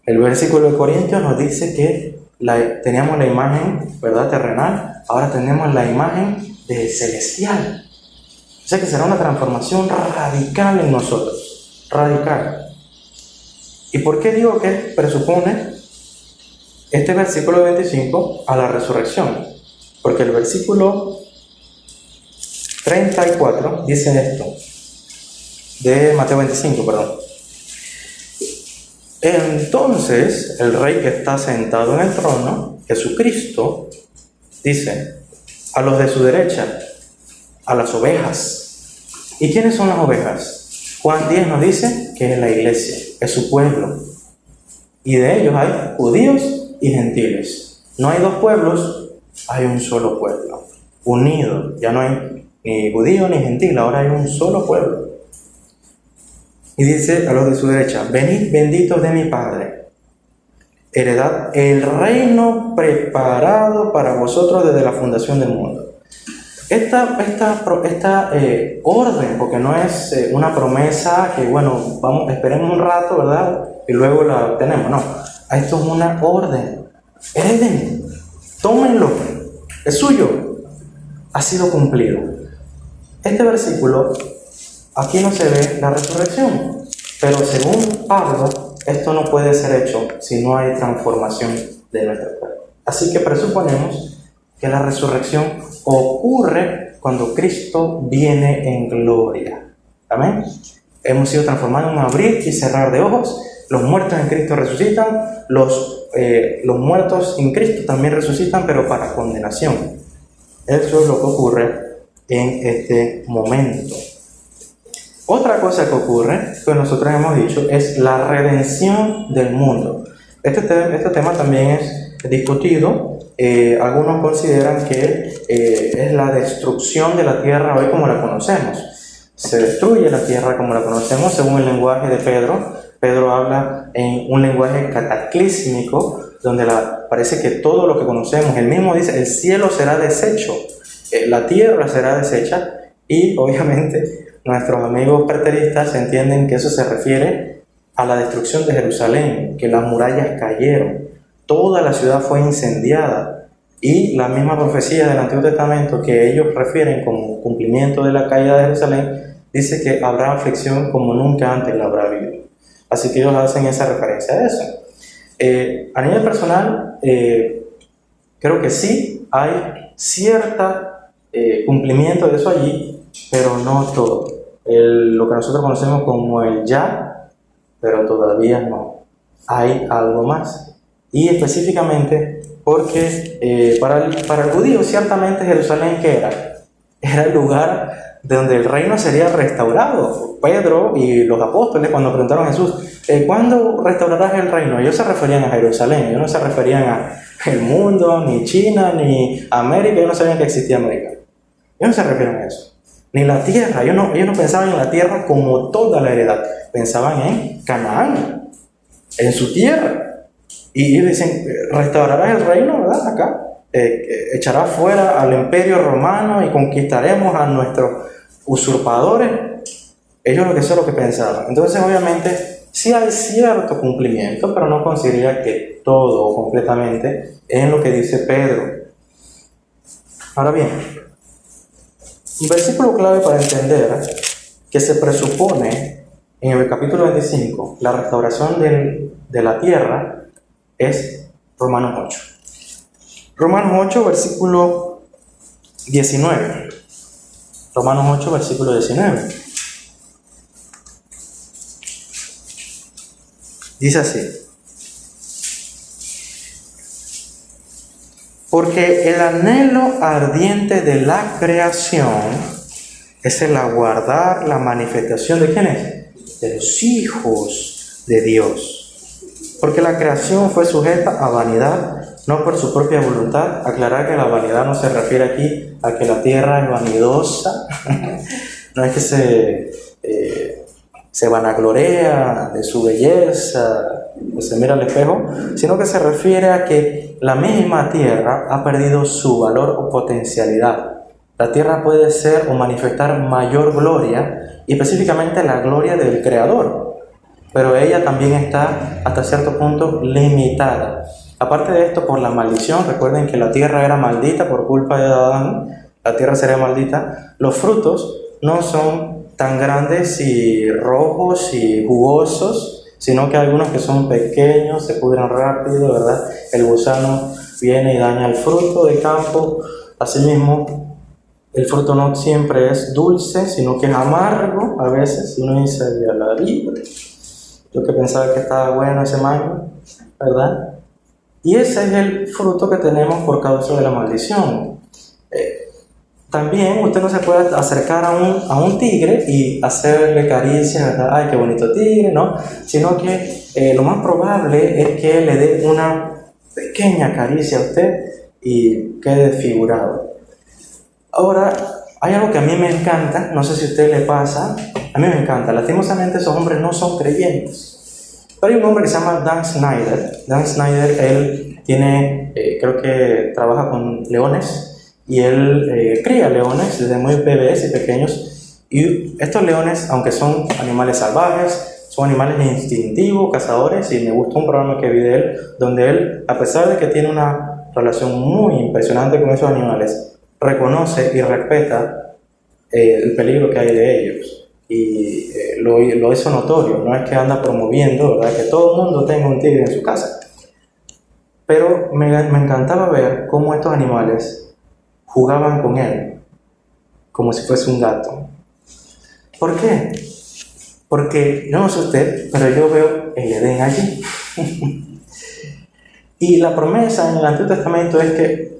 El versículo de Corintios nos dice que teníamos la imagen, ¿verdad?, terrenal, ahora tenemos la imagen de celestial. O sea que será una transformación radical en nosotros, radical. ¿Y por qué digo que presupone este versículo 25 a la resurrección? Porque el versículo 34 dice esto, de Mateo 25, perdón. Entonces, el Rey que está sentado en el trono, Jesucristo, dice a los de su derecha, a las ovejas. ¿Y quiénes son las ovejas? Juan 10 nos dice que es la iglesia, es su pueblo. Y de ellos hay judíos y gentiles. No hay dos pueblos, hay un solo pueblo, unido. Ya no hay ni judío ni gentil, ahora hay un solo pueblo. Y dice a los de su derecha, venid benditos de mi Padre, heredad el reino preparado para vosotros desde la fundación del mundo. Esta orden, porque no es una promesa que, bueno, esperemos un rato, ¿verdad?, y luego la obtenemos. No, esto es una orden. Hereden, tómenlo, es suyo, ha sido cumplido. Este versículo, aquí no se ve la resurrección, pero según Pablo, esto no puede ser hecho si no hay transformación de nuestro cuerpo. Así que presuponemos que la resurrección ocurre cuando Cristo viene en gloria. Amén. Hemos sido transformados en un abrir y cerrar de ojos. Los muertos en Cristo resucitan, los muertos en Cristo también resucitan, pero para condenación. Eso es lo que ocurre en este momento. Otra cosa que ocurre, que nosotros hemos dicho, es la redención del mundo. Este tema también es discutido. Algunos consideran que es la destrucción de la tierra hoy como la conocemos. Se destruye la tierra como la conocemos según el lenguaje de Pedro. Pedro habla en un lenguaje cataclísmico, donde parece que todo lo que conocemos, él mismo dice, el cielo será deshecho, la tierra será deshecha, y obviamente nuestros amigos preteristas entienden que eso se refiere a la destrucción de Jerusalén, que las murallas cayeron, toda la ciudad fue incendiada, y la misma profecía del Antiguo Testamento que ellos refieren como cumplimiento de la caída de Jerusalén, dice que habrá aflicción como nunca antes la habrá habido. Así que ellos hacen esa referencia a eso. A nivel personal, creo que sí hay cierta cumplimiento de eso allí, pero no todo. Lo que nosotros conocemos como el ya, pero todavía no. Hay algo más. Y específicamente porque para el judío ciertamente Jerusalén, ¿qué era? Era el lugar donde el reino sería restaurado. Pedro y los apóstoles, cuando preguntaron a Jesús, ¿cuándo restaurarás el reino?, ellos se referían a Jerusalén, ellos no se referían a el mundo, ni China, ni América, ellos no sabían que existía América. Ellos no se refieren a eso. Ni la tierra, ellos no pensaban en la tierra como toda la heredad, pensaban en Canaán, en su tierra. Y dicen, restaurarás el reino, ¿verdad?, acá. Echará fuera al imperio romano y conquistaremos a nuestros usurpadores. Ellos eso es lo que pensaban. Entonces obviamente sí hay cierto cumplimiento, pero no consideraría que todo completamente en lo que dice Pedro. Ahora bien, un versículo clave para entender que se presupone en el capítulo 25 la restauración de la tierra es Romanos 8. Romanos 8, versículo 19. Romanos 8, versículo 19. Dice así: porque el anhelo ardiente de la creación es el aguardar la manifestación ¿de quién es? De los hijos de Dios. Porque la creación fue sujeta a vanidad, no por su propia voluntad. Aclarar que la vanidad no se refiere aquí a que la tierra es vanidosa. No es que se vanaglorea de su belleza, o se mira al espejo, sino que se refiere a que la misma tierra ha perdido su valor o potencialidad. La tierra puede ser o manifestar mayor gloria, y específicamente la gloria del Creador, pero ella también está hasta cierto punto limitada. Aparte de esto, por la maldición, recuerden que la tierra era maldita por culpa de Adán, la tierra sería maldita, los frutos no son tan grandes y rojos y jugosos, sino que algunos que son pequeños, se pudren rápido, ¿verdad? El gusano viene y daña el fruto de campo. Asimismo, el fruto no siempre es dulce, sino que es amargo a veces. Uno dice, ya la libre, yo que pensaba que estaba bueno ese mango, ¿verdad? Y ese es el fruto que tenemos por causa de la maldición. También usted no se puede acercar a un tigre y hacerle caricia, ¿verdad? Ay, qué bonito tigre, ¿no? Sino que lo más probable es que le dé una pequeña caricia a usted y quede desfigurado. Ahora, hay algo que a mí me encanta, no sé si a usted le pasa, a mí me encanta. Lastimosamente esos hombres no son creyentes. Pero hay un hombre que se llama Dan Snyder. Dan Snyder, él tiene, creo que trabaja con leones, y él cría leones desde muy bebés y pequeños. Y estos leones, aunque son animales salvajes, son animales instintivos, cazadores, y me gustó un programa que vi de él, donde él, a pesar de que tiene una relación muy impresionante con esos animales, reconoce y respeta el peligro que hay de ellos. Y lo hizo notorio, no es que anda promoviendo, ¿verdad?, que todo el mundo tenga un tigre en su casa. Pero me encantaba ver cómo estos animales jugaban con él, como si fuese un gato. ¿Por qué? Porque, yo no sé usted, pero yo veo el Edén allí. Y la promesa en el Antiguo Testamento es que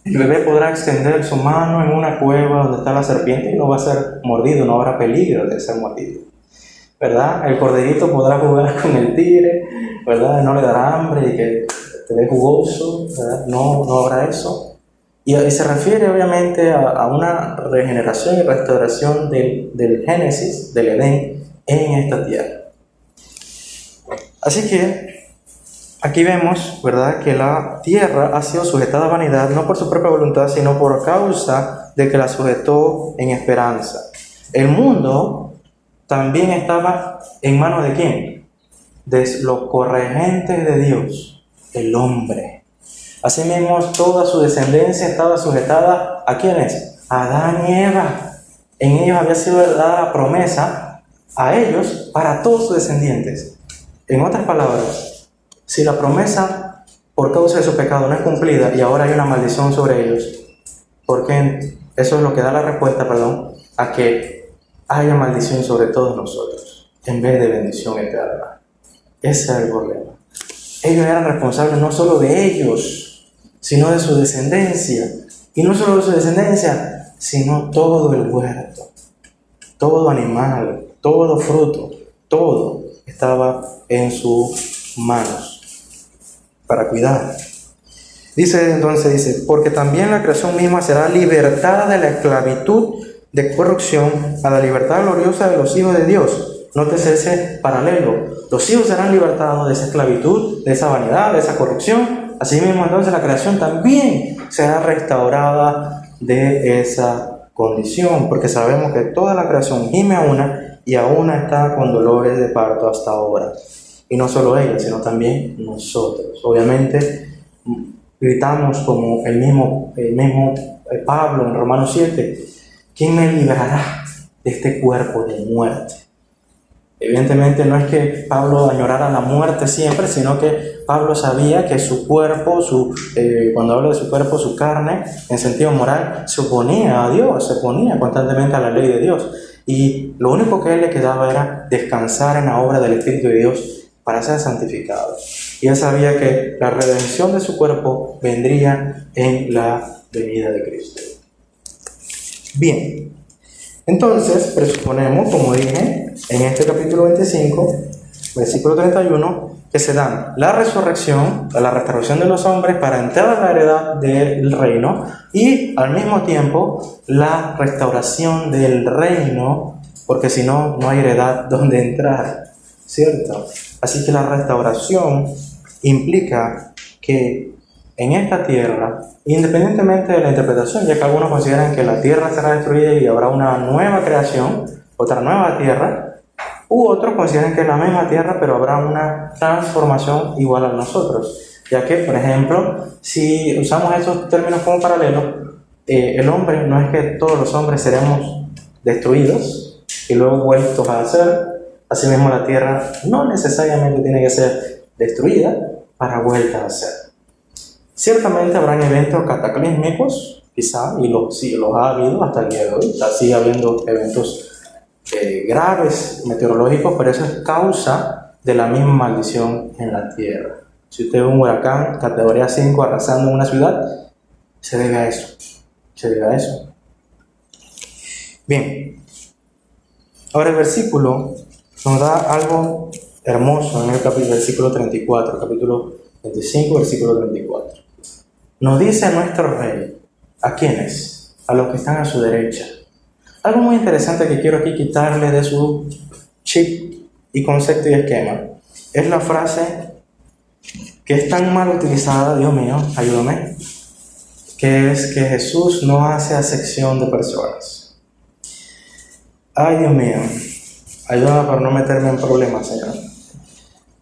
el bebé podrá extender su mano en una cueva donde está la serpiente y no va a ser mordido, no habrá peligro de ser mordido, ¿verdad? El corderito podrá jugar con el tigre, ¿verdad? No le dará hambre y que te dé jugoso, ¿verdad? No habrá eso. Y se refiere obviamente a una regeneración y restauración del Génesis, del Edén, en esta tierra. Así que aquí vemos, ¿verdad?, que la tierra ha sido sujetada a vanidad no por su propia voluntad, sino por causa de que la sujetó en esperanza. El mundo también estaba en manos ¿de quién? De los corregentes de Dios, el hombre. Asimismo, toda su descendencia estaba sujetada ¿a quiénes? A Adán y Eva. En ellos había sido dada la promesa a ellos para todos sus descendientes. En otras palabras, si la promesa por causa de su pecado no es cumplida y ahora hay una maldición sobre ellos, ¿por qué? Eso es lo que da la respuesta, a que haya maldición sobre todos nosotros en vez de bendición eterna. Ese es el problema. Ellos eran responsables no solo de ellos, sino de su descendencia. Y no solo de su descendencia, sino todo el huerto, todo animal, todo fruto, todo estaba en sus manos para cuidar. Dice, porque también la creación misma será libertada de la esclavitud de corrupción a la libertad gloriosa de los hijos de Dios. Nótese ese paralelo. Los hijos serán libertados de esa esclavitud, de esa vanidad, de esa corrupción. Asimismo, entonces, la creación también será restaurada de esa condición, porque sabemos que toda la creación gime a una y a una está con dolores de parto hasta ahora. Y no solo ella, sino también nosotros. Obviamente, gritamos como el mismo Pablo en Romanos 7, ¿quién me librará de este cuerpo de muerte? Evidentemente no es que Pablo añorara la muerte siempre, sino que Pablo sabía que su cuerpo, cuando habla de su cuerpo, su carne, en sentido moral, se oponía a Dios, se oponía constantemente a la ley de Dios. Y lo único que a él le quedaba era descansar en la obra del Espíritu de Dios para ser santificado. Y él sabía que la redención de su cuerpo vendría en la venida de Cristo. Bien. Entonces, presuponemos, como dije, en este capítulo 25, versículo 31, que se dan la resurrección, la restauración de los hombres para entrar a la heredad del reino y al mismo tiempo la restauración del reino porque si no, no hay heredad donde entrar, ¿cierto? Así que la restauración implica que en esta tierra, independientemente de la interpretación, ya que algunos consideran que la tierra será destruida y habrá una nueva creación, otra nueva tierra, u otros consideran que es la misma tierra, pero habrá una transformación igual a nosotros. Ya que, por ejemplo, si usamos esos términos como paralelos, el hombre, no es que todos los hombres seremos destruidos y luego vueltos a hacer. Asimismo, la tierra no necesariamente tiene que ser destruida para vuelta a hacer. Ciertamente habrán eventos cataclísmicos, quizá, sí, los ha habido hasta el día de hoy. Sigue habiendo eventos graves meteorológicos, pero eso es causa de la misma maldición en la tierra. Si usted ve un huracán categoría 5 arrasando en una ciudad, se debe a eso. Se debe a eso. Bien. Ahora el versículo nos da algo hermoso en el versículo 34, capítulo 25, versículo 34. Nos dice nuestro rey, ¿a quiénes? A los que están a su derecha. Algo muy interesante que quiero aquí quitarle de su chip y concepto y esquema es la frase que es tan mal utilizada, Dios mío, ayúdame, que es que Jesús no hace acepción de personas. Ay, Dios mío, ayúdame para no meterme en problemas, Señor.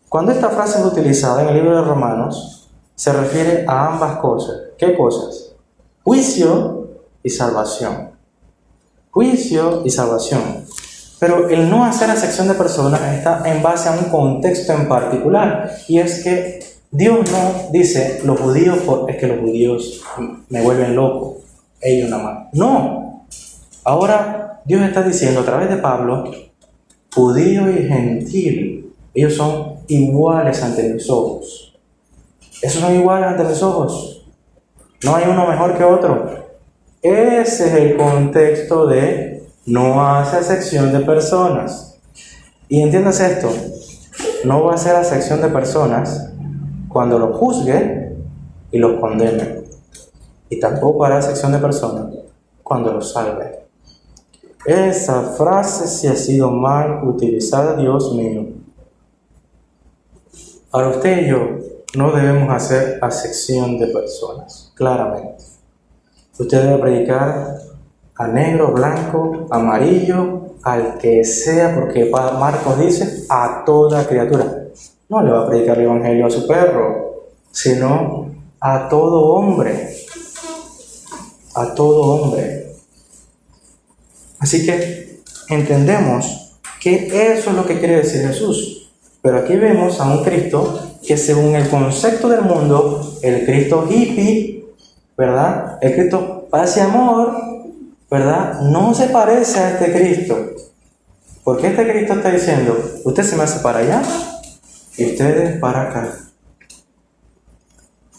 Cuando esta frase es utilizada en el libro de Romanos, se refiere a ambas cosas. ¿Qué cosas? Juicio y salvación. Juicio y salvación. Pero el no hacer acepción de personas está en base a un contexto en particular. Y es que Dios no dice, los judíos, es que los judíos me vuelven loco, ellos nada más. No. Ahora Dios está diciendo a través de Pablo, judío y gentil, ellos son iguales ante mis ojos. Esos son iguales ante mis ojos. No hay uno mejor que otro. Ese es el contexto de no hace acepción de personas. Y entiendas esto, no va a hacer acepción de personas cuando los juzgue y los condene. Y tampoco hará acepción de personas cuando los salve. Esa frase sí ha sido mal utilizada, Dios mío. Para usted y yo no debemos hacer acepción de personas, claramente. Usted debe predicar a negro, blanco, amarillo, al que sea, porque Marcos dice a toda criatura. No le va a predicar el evangelio a su perro, sino a todo hombre. A todo hombre. Así que entendemos que eso es lo que quiere decir Jesús. Pero aquí vemos a un Cristo que según el concepto del mundo, el Cristo hippie, ¿verdad? El Cristo paz y amor, ¿verdad? No se parece a este Cristo. Porque este Cristo está diciendo, usted se me hace para allá y ustedes para acá.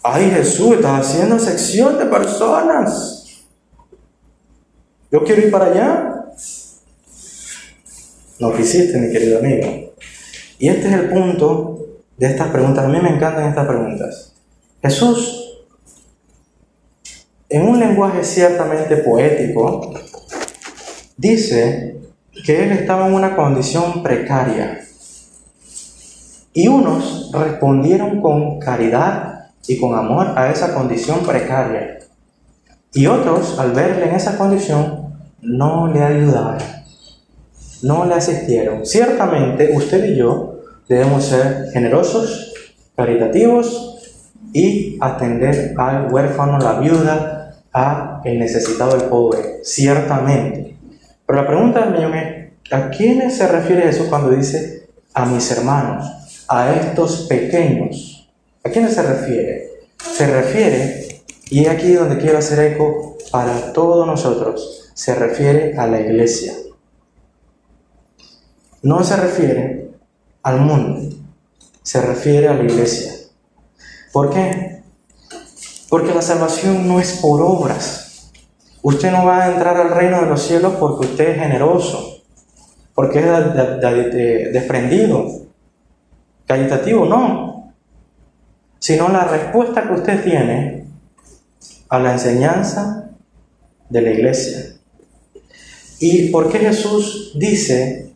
Ay, Jesús, estás haciendo acepción de personas. Yo quiero ir para allá. No quisiste, mi querido amigo. Y este es el punto de estas preguntas. A mí me encantan estas preguntas. Jesús, en un lenguaje ciertamente poético, dice que él estaba en una condición precaria. Y unos respondieron con caridad y con amor a esa condición precaria. Y otros, al verle en esa condición, no le ayudaron, no le asistieron. Ciertamente, usted y yo debemos ser generosos, caritativos y atender al huérfano, la viuda, a el necesitado, el pobre, ciertamente. Pero la pregunta del millón es, ¿a quiénes se refiere Jesús cuando dice a mis hermanos, a estos pequeños? ¿A quiénes se refiere? Se refiere, y es aquí donde quiero hacer eco para todos nosotros, se refiere a la iglesia. No se refiere al mundo, se refiere a la iglesia. ¿Por qué? Porque la salvación no es por obras. Usted no va a entrar al reino de los cielos porque usted es generoso, porque es desprendido, caritativo, no. Sino la respuesta que usted tiene a la enseñanza de la iglesia. ¿Y por qué Jesús dice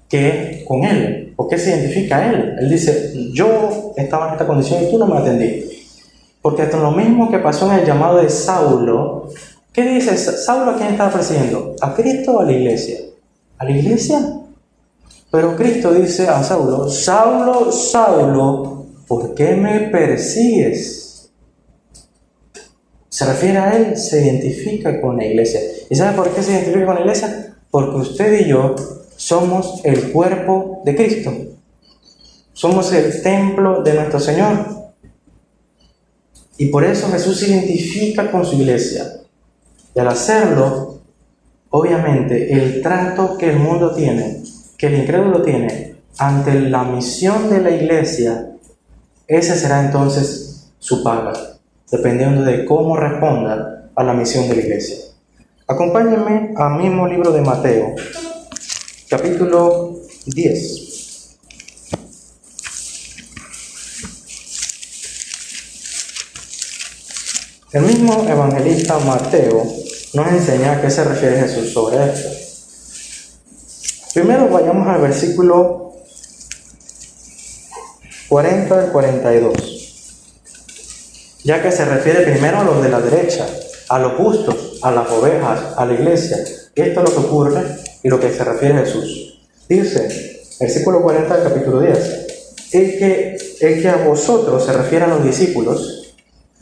que con Él? ¿Por qué se identifica a Él? Él dice, yo estaba en esta condición y tú no me atendiste. Porque hasta lo mismo que pasó en el llamado de Saulo, ¿qué dice? ¿Saulo a quién estaba persiguiendo? ¿A Cristo o a la iglesia? ¿A la iglesia? Pero Cristo dice a Saulo, Saulo, Saulo, ¿por qué me persigues? Se refiere a Él, se identifica con la iglesia. ¿Y sabe por qué se identifica con la iglesia? Porque usted y yo somos el cuerpo de Cristo. Somos el templo de nuestro Señor. Y por eso Jesús se identifica con su iglesia. Y al hacerlo, obviamente, el trato que el mundo tiene, que el incrédulo tiene, ante la misión de la iglesia, esa será entonces su paga, dependiendo de cómo responda a la misión de la iglesia. Acompáñenme al mismo libro de Mateo, capítulo 10. El mismo evangelista Mateo nos enseña a qué se refiere Jesús sobre esto. Primero vayamos al versículo 40 al 42, ya que se refiere primero a los de la derecha, a los justos, a las ovejas, a la iglesia. Esto es lo que ocurre y lo que se refiere a Jesús. Dice, versículo 40 del capítulo 10, el que a vosotros, se refiere a los discípulos,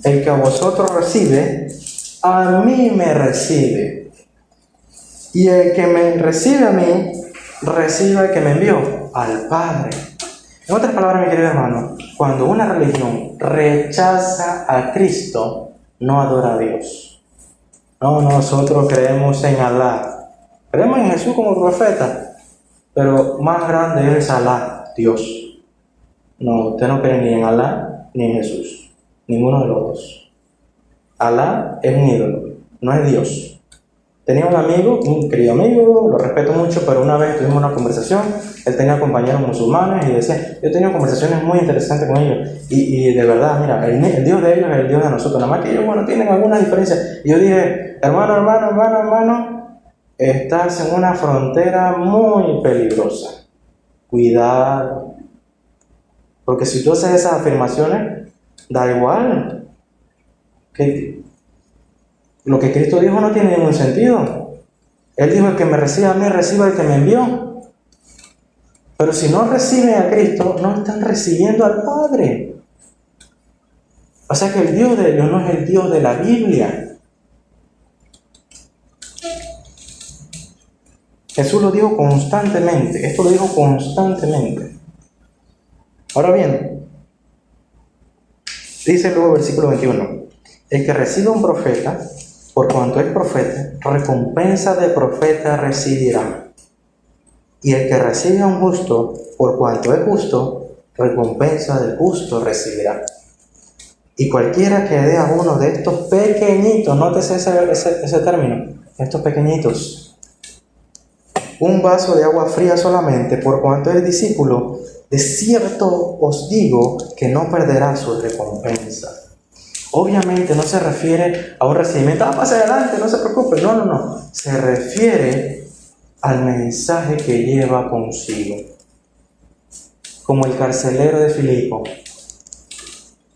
el que a vosotros recibe, a mí me recibe. Y el que me recibe a mí, recibe al que me envió, al Padre. En otras palabras, mi querido hermano, cuando una religión rechaza a Cristo, no adora a Dios. No, nosotros creemos en Alá. Creemos en Jesús como profeta, pero más grande es Alá, Dios. No, usted no cree ni en Alá ni en Jesús. Ninguno de los dos. Alá es un ídolo, no es Dios. Tenía un amigo, un querido amigo, lo respeto mucho, pero una vez tuvimos una conversación, él tenía compañeros musulmanes y decía, yo he tenido conversaciones muy interesantes con ellos, y de verdad, mira, el Dios de ellos es el Dios de nosotros, nada más que ellos, bueno, tienen algunas diferencias. Y yo dije, hermano, estás en una frontera muy peligrosa. Cuidado. Porque si tú haces esas afirmaciones, da igual. Que lo que Cristo dijo no tiene ningún sentido. Él dijo, el que me reciba a mí, reciba al que me envió. Pero si no reciben a Cristo, no están recibiendo al Padre. O sea que el Dios de ellos no es el Dios de la Biblia. Jesús lo dijo constantemente. Esto lo dijo constantemente. Ahora bien, dice luego el versículo 21, el que recibe a un profeta, por cuanto es profeta, recompensa de profeta recibirá. Y el que recibe a un justo, por cuanto es justo, recompensa del justo recibirá. Y cualquiera que dé a uno de estos pequeñitos, nótese ese término, estos pequeñitos, un vaso de agua fría solamente, por cuanto es discípulo, de cierto os digo que no perderá su recompensa. Obviamente no se refiere a un recibimiento, pase adelante, no se preocupe, no. Se refiere al mensaje que lleva consigo. Como el carcelero de Filipo,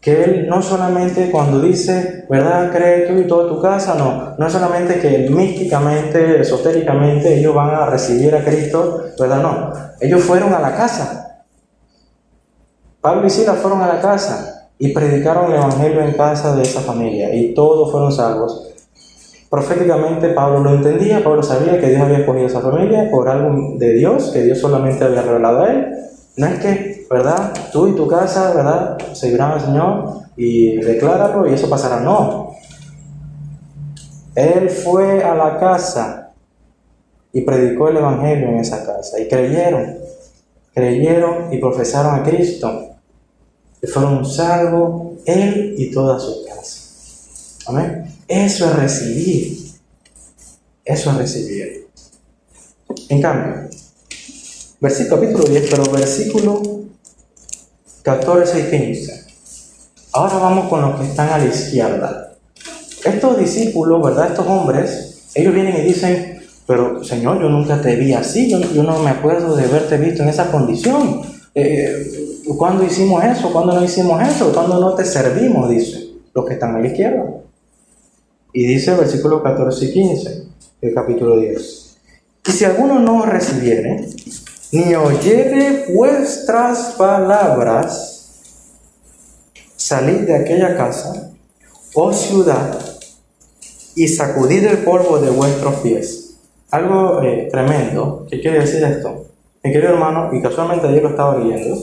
que él no solamente cuando dice, ¿verdad? Cree tú y toda tu casa, no es solamente que místicamente, esotéricamente ellos van a recibir a Cristo, ¿verdad? No, ellos fueron a la casa. Pablo y Silas fueron a la casa y predicaron el evangelio en casa de esa familia y todos fueron salvos. Proféticamente Pablo lo entendía, Pablo sabía que Dios había escogido a esa familia por algo de Dios, que Dios solamente había revelado a él. No es que, ¿verdad? Tú y tu casa, ¿verdad? Seguirán al Señor y decláralo y eso pasará. No. Él fue a la casa y predicó el evangelio en esa casa y creyeron y profesaron a Cristo. Y fueron salvos él y toda su casa. Amén. Eso es recibir. Eso es recibir. En cambio, capítulo 10, pero versículo 14 y 15. Ahora vamos con los que están a la izquierda. Estos discípulos, ¿verdad? Estos hombres, ellos vienen y dicen, Pero Señor, yo nunca te vi así, yo no me acuerdo de haberte visto en esa condición. ¿Cuándo hicimos eso? ¿Cuándo no hicimos eso? ¿Cuándo no te servimos? Dice los que están a la izquierda. Y dice el versículo 14 y 15 del capítulo 10. Y si alguno no os recibiere, ni oyere vuestras palabras, salid de aquella casa o ciudad y sacudid el polvo de vuestros pies. Algo tremendo. ¿Qué quiere decir esto? Mi querido hermano, y casualmente ayer lo estaba leyendo,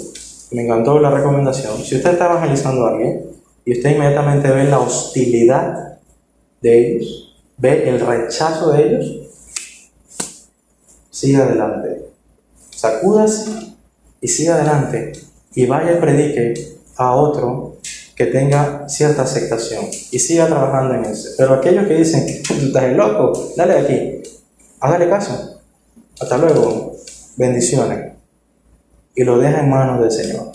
me encantó la recomendación. Si usted está evangelizando a alguien y usted inmediatamente ve la hostilidad de ellos, ve el rechazo de ellos, siga adelante. Sacúdase y siga adelante y vaya y predique a otro que tenga cierta aceptación y siga trabajando en eso. Pero aquellos que dicen, tú estás loco, dale aquí, hágale caso. Hasta luego, bendiciones. Y lo deja en manos del Señor.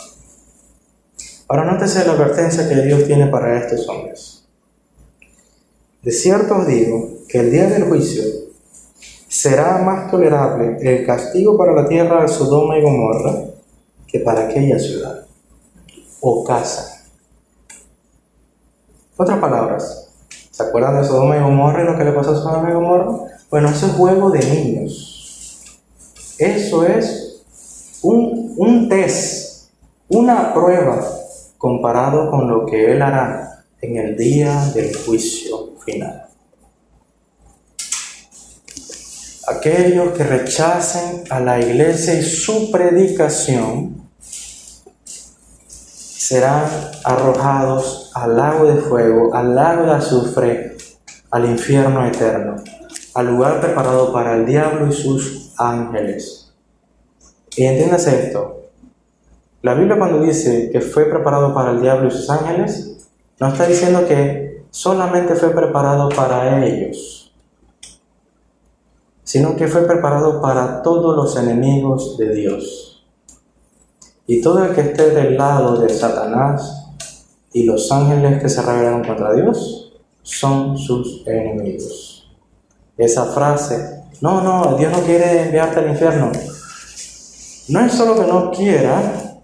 Ahora nótese la advertencia que Dios tiene para estos hombres. De cierto os digo que el día del juicio será más tolerable el castigo para la tierra de Sodoma y Gomorra que para aquella ciudad o casa. Otras palabras, ¿se acuerdan de Sodoma y Gomorra y lo que le pasó a Sodoma y Gomorra? Bueno, eso es juego de niños. Eso es un test, una prueba comparado con lo que Él hará en el día del juicio final. Aquellos que rechacen a la iglesia y su predicación serán arrojados al lago de fuego, al lago de azufre, al infierno eterno, al lugar preparado para el diablo y sus ángeles. Y entiéndase esto. La Biblia cuando dice que fue preparado para el diablo y sus ángeles, no está diciendo que solamente fue preparado para ellos, sino que fue preparado para todos los enemigos de Dios. Y todo el que esté del lado de Satanás y los ángeles que se rebelaron contra Dios son sus enemigos. Esa frase, no, Dios no quiere enviarte al infierno. No es solo que no quiera,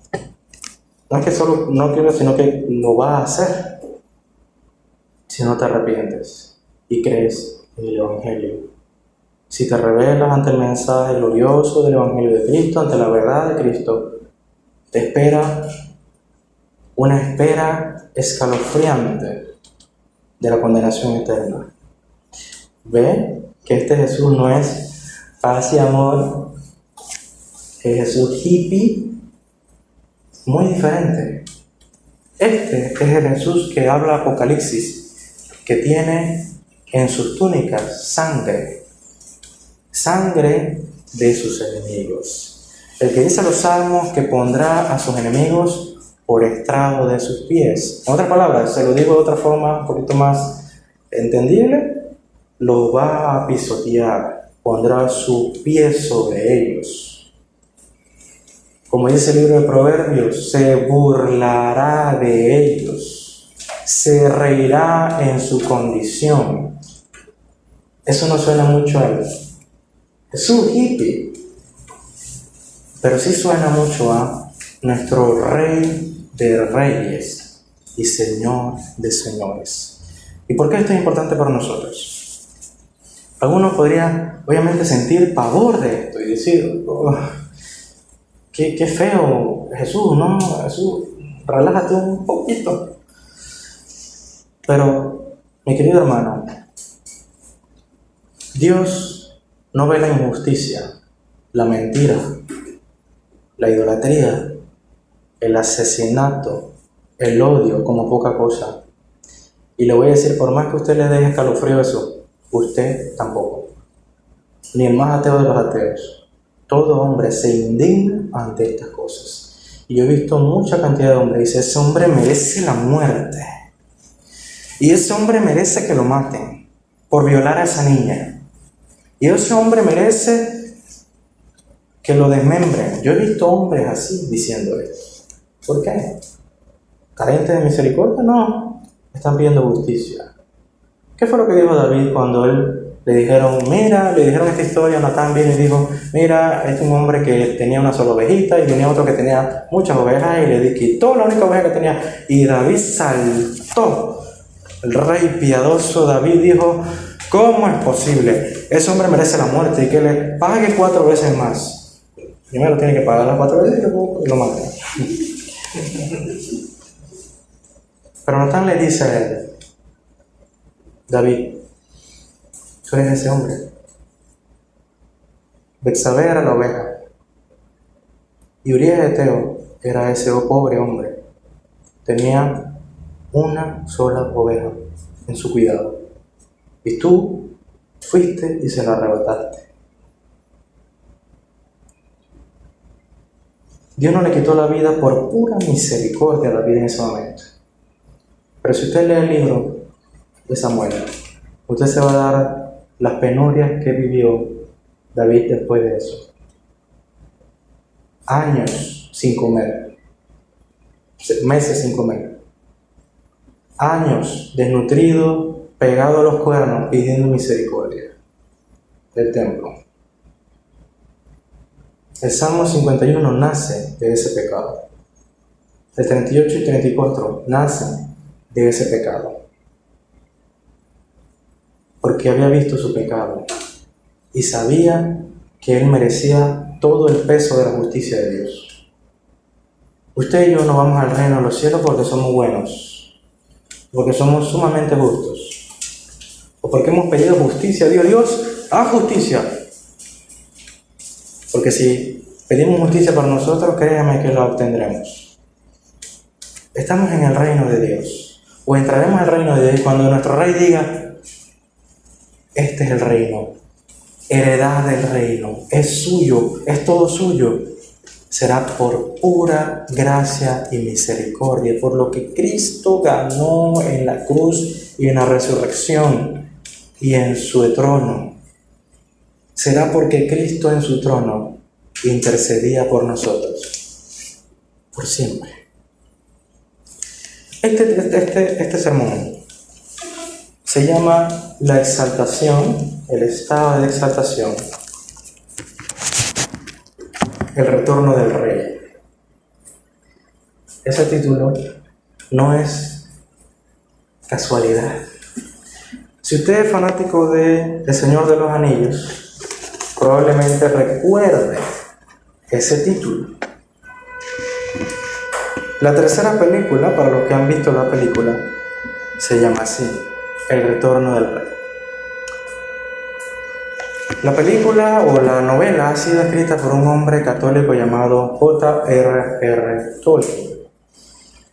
no es que solo no quiera, sino que lo va a hacer si no te arrepientes y crees en el Evangelio. Si te rebelas ante el mensaje glorioso del Evangelio de Cristo, ante la verdad de Cristo, te espera una espera escalofriante de la condenación eterna. Ve que este Jesús no es paz y amor, el Jesús hippie, muy diferente. Este es el Jesús que habla Apocalipsis, que tiene en sus túnicas sangre de sus enemigos. El que dice los salmos que pondrá a sus enemigos por estrado de sus pies. En otras palabras, se lo digo de otra forma un poquito más entendible, los va a pisotear, pondrá su pie sobre ellos. Como dice el libro de Proverbios, se burlará de ellos, se reirá en su condición. Eso no suena mucho a él. Es un hippie, pero sí suena mucho a nuestro Rey de Reyes y Señor de Señores. ¿Y por qué esto es importante para nosotros? Algunos podrían obviamente sentir pavor de esto y decir, qué feo, Jesús, no, Jesús, relájate un poquito. Pero, mi querido hermano, Dios no ve la injusticia, la mentira, la idolatría, el asesinato, el odio como poca cosa. Y le voy a decir, por más que usted le deje escalofrío eso, usted tampoco. Ni el más ateo de los ateos. Todo hombre se indigna ante estas cosas. Y yo he visto mucha cantidad de hombres que dicen, ese hombre merece la muerte. Y ese hombre merece que lo maten por violar a esa niña. Y ese hombre merece que lo desmembren. Yo he visto hombres así diciendo esto. ¿Por qué? ¿Carentes de misericordia? No. Están pidiendo justicia. ¿Qué fue lo que dijo David cuando él le dijeron esta historia. Natán vino y dijo, mira, este es un hombre que tenía una sola ovejita y venía otro que tenía muchas ovejas y le quitó la única oveja que tenía. Y David saltó. El rey piadoso David dijo, ¿cómo es posible? Ese hombre merece la muerte y que le pague 4 veces más. Primero tiene que pagar las 4 veces y luego lo mata. Pero Natán le dice a él, David, tú eres ese hombre. Betsabé era la oveja y Urías Eteo era ese pobre hombre. Tenía una sola oveja en su cuidado y tú fuiste y se la arrebataste. Dios no le quitó la vida por pura misericordia a David en ese momento. Pero si usted lee el libro de Samuel, usted se va a dar las penurias que vivió David después de eso. Años sin comer, meses sin comer, años desnutrido, pegado a los cuernos, pidiendo misericordia del templo. El Salmo 51 nace de ese pecado. El 38 y 34 nacen de ese pecado. Porque había visto su pecado y sabía que él merecía todo el peso de la justicia de Dios. Usted y yo no vamos al reino de los cielos porque somos buenos, porque somos sumamente justos, o porque hemos pedido justicia a Dios. Dios, haz justicia. Porque si pedimos justicia para nosotros, créame que la obtendremos. Estamos en el reino de Dios, o entraremos al reino de Dios cuando nuestro rey diga, este es el reino, heredad del reino, es suyo, es todo suyo. Será por pura gracia y misericordia, por lo que Cristo ganó en la cruz y en la resurrección y en su trono. Será porque Cristo en su trono intercedía por nosotros, por siempre. Este sermón se llama la exaltación, el estado de exaltación, el retorno del rey. Ese título no es casualidad. Si usted es fanático de El Señor de los Anillos, probablemente recuerde ese título. La tercera película, para los que han visto la película, se llama así, El Retorno del Rey. La película o la novela ha sido escrita por un hombre católico llamado J.R.R. Tolkien.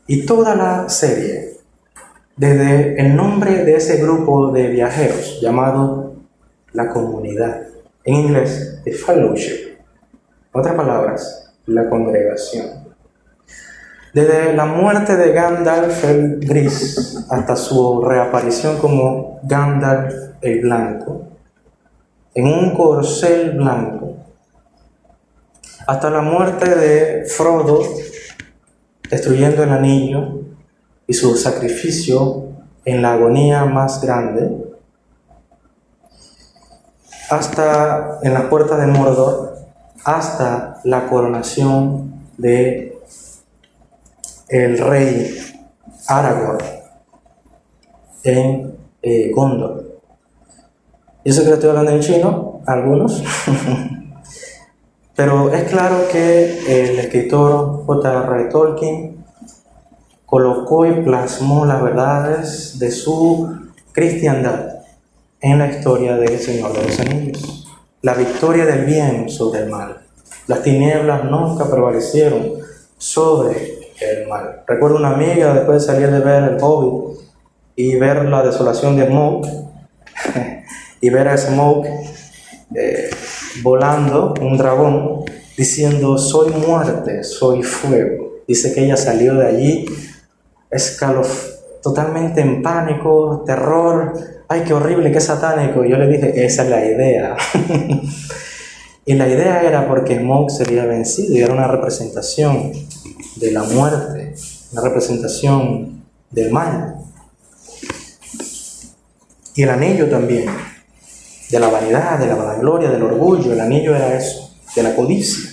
Y toda la serie, desde el nombre de ese grupo de viajeros llamado la comunidad, en inglés, the fellowship, en otras palabras, la congregación. Desde la muerte de Gandalf el Gris hasta su reaparición como Gandalf el Blanco, en un corcel blanco, hasta la muerte de Frodo, destruyendo el anillo y su sacrificio en la agonía más grande, hasta en las puertas de Mordor, hasta la coronación de el rey Aragorn en Gondor. Yo sé que lo estoy hablando en chino, algunos, pero es claro que el escritor J.R.R. Tolkien colocó y plasmó las verdades de su cristiandad en la historia del Señor de los Anillos. La victoria del bien sobre el mal. Las tinieblas nunca prevalecieron sobre el mal. Recuerdo una amiga, después de salir de ver El Hobbit y ver la desolación de Smaug, y ver a Smaug volando, un dragón, diciendo, soy muerte, soy fuego. Dice que ella salió de allí totalmente en pánico, terror, ay, qué horrible, qué satánico. Y yo le dije, esa es la idea. Y la idea era porque Smaug sería vencido y era una representación de la muerte, una representación del mal. Y el anillo también, de la vanidad, de la vanagloria, del orgullo. El anillo era eso, de la codicia.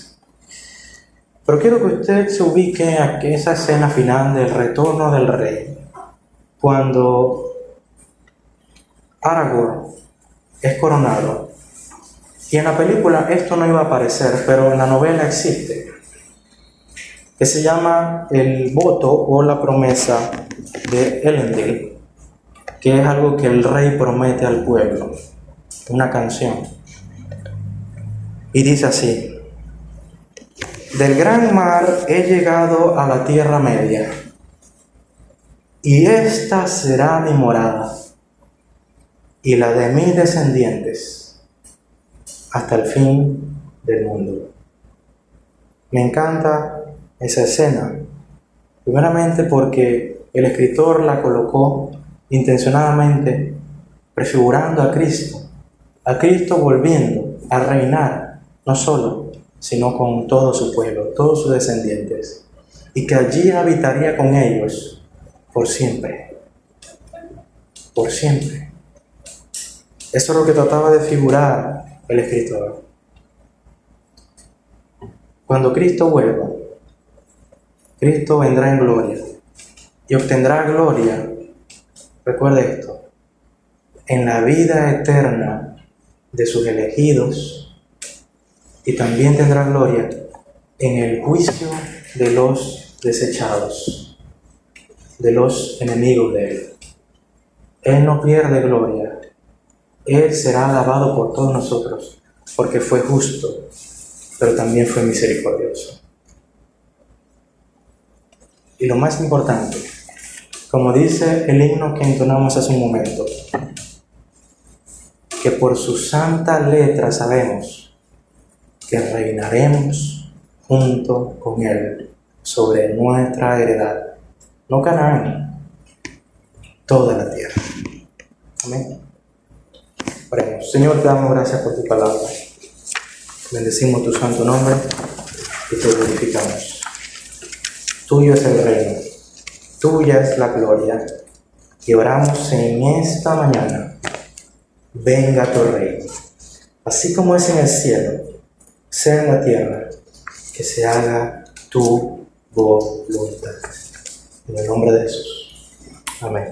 Pero quiero que usted se ubique a esa escena final del retorno del rey, cuando Aragorn es coronado. Y en la película esto no iba a aparecer, pero en la novela existe, que se llama el voto o la promesa de Elendil, que es algo que el rey promete al pueblo, una canción. Y dice así: del gran mar he llegado a la tierra media, y esta será mi morada, y la de mis descendientes, hasta el fin del mundo. Me encanta esa escena, primeramente porque el escritor la colocó intencionadamente prefigurando a Cristo volviendo a reinar, no solo, sino con todo su pueblo, todos sus descendientes, y que allí habitaría con ellos por siempre, por siempre. Eso es lo que trataba de figurar el escritor. Cuando Cristo vuelva, Cristo vendrá en gloria y obtendrá gloria, recuerde esto, en la vida eterna de sus elegidos, y también tendrá gloria en el juicio de los desechados, de los enemigos de Él. Él no pierde gloria. Él será alabado por todos nosotros, porque fue justo, pero también fue misericordioso. Y lo más importante, como dice el himno que entonamos hace un momento, que por su santa letra sabemos que reinaremos junto con Él sobre nuestra heredad, no Canaán, toda la tierra. Amén. Oremos. Señor, te damos gracias por tu palabra. Bendecimos tu santo nombre y te glorificamos. Tuyo es el reino, tuya es la gloria, y oramos en esta mañana: venga tu reino, así como es en el cielo, sea en la tierra, que se haga tu voluntad. En el nombre de Jesús. Amén.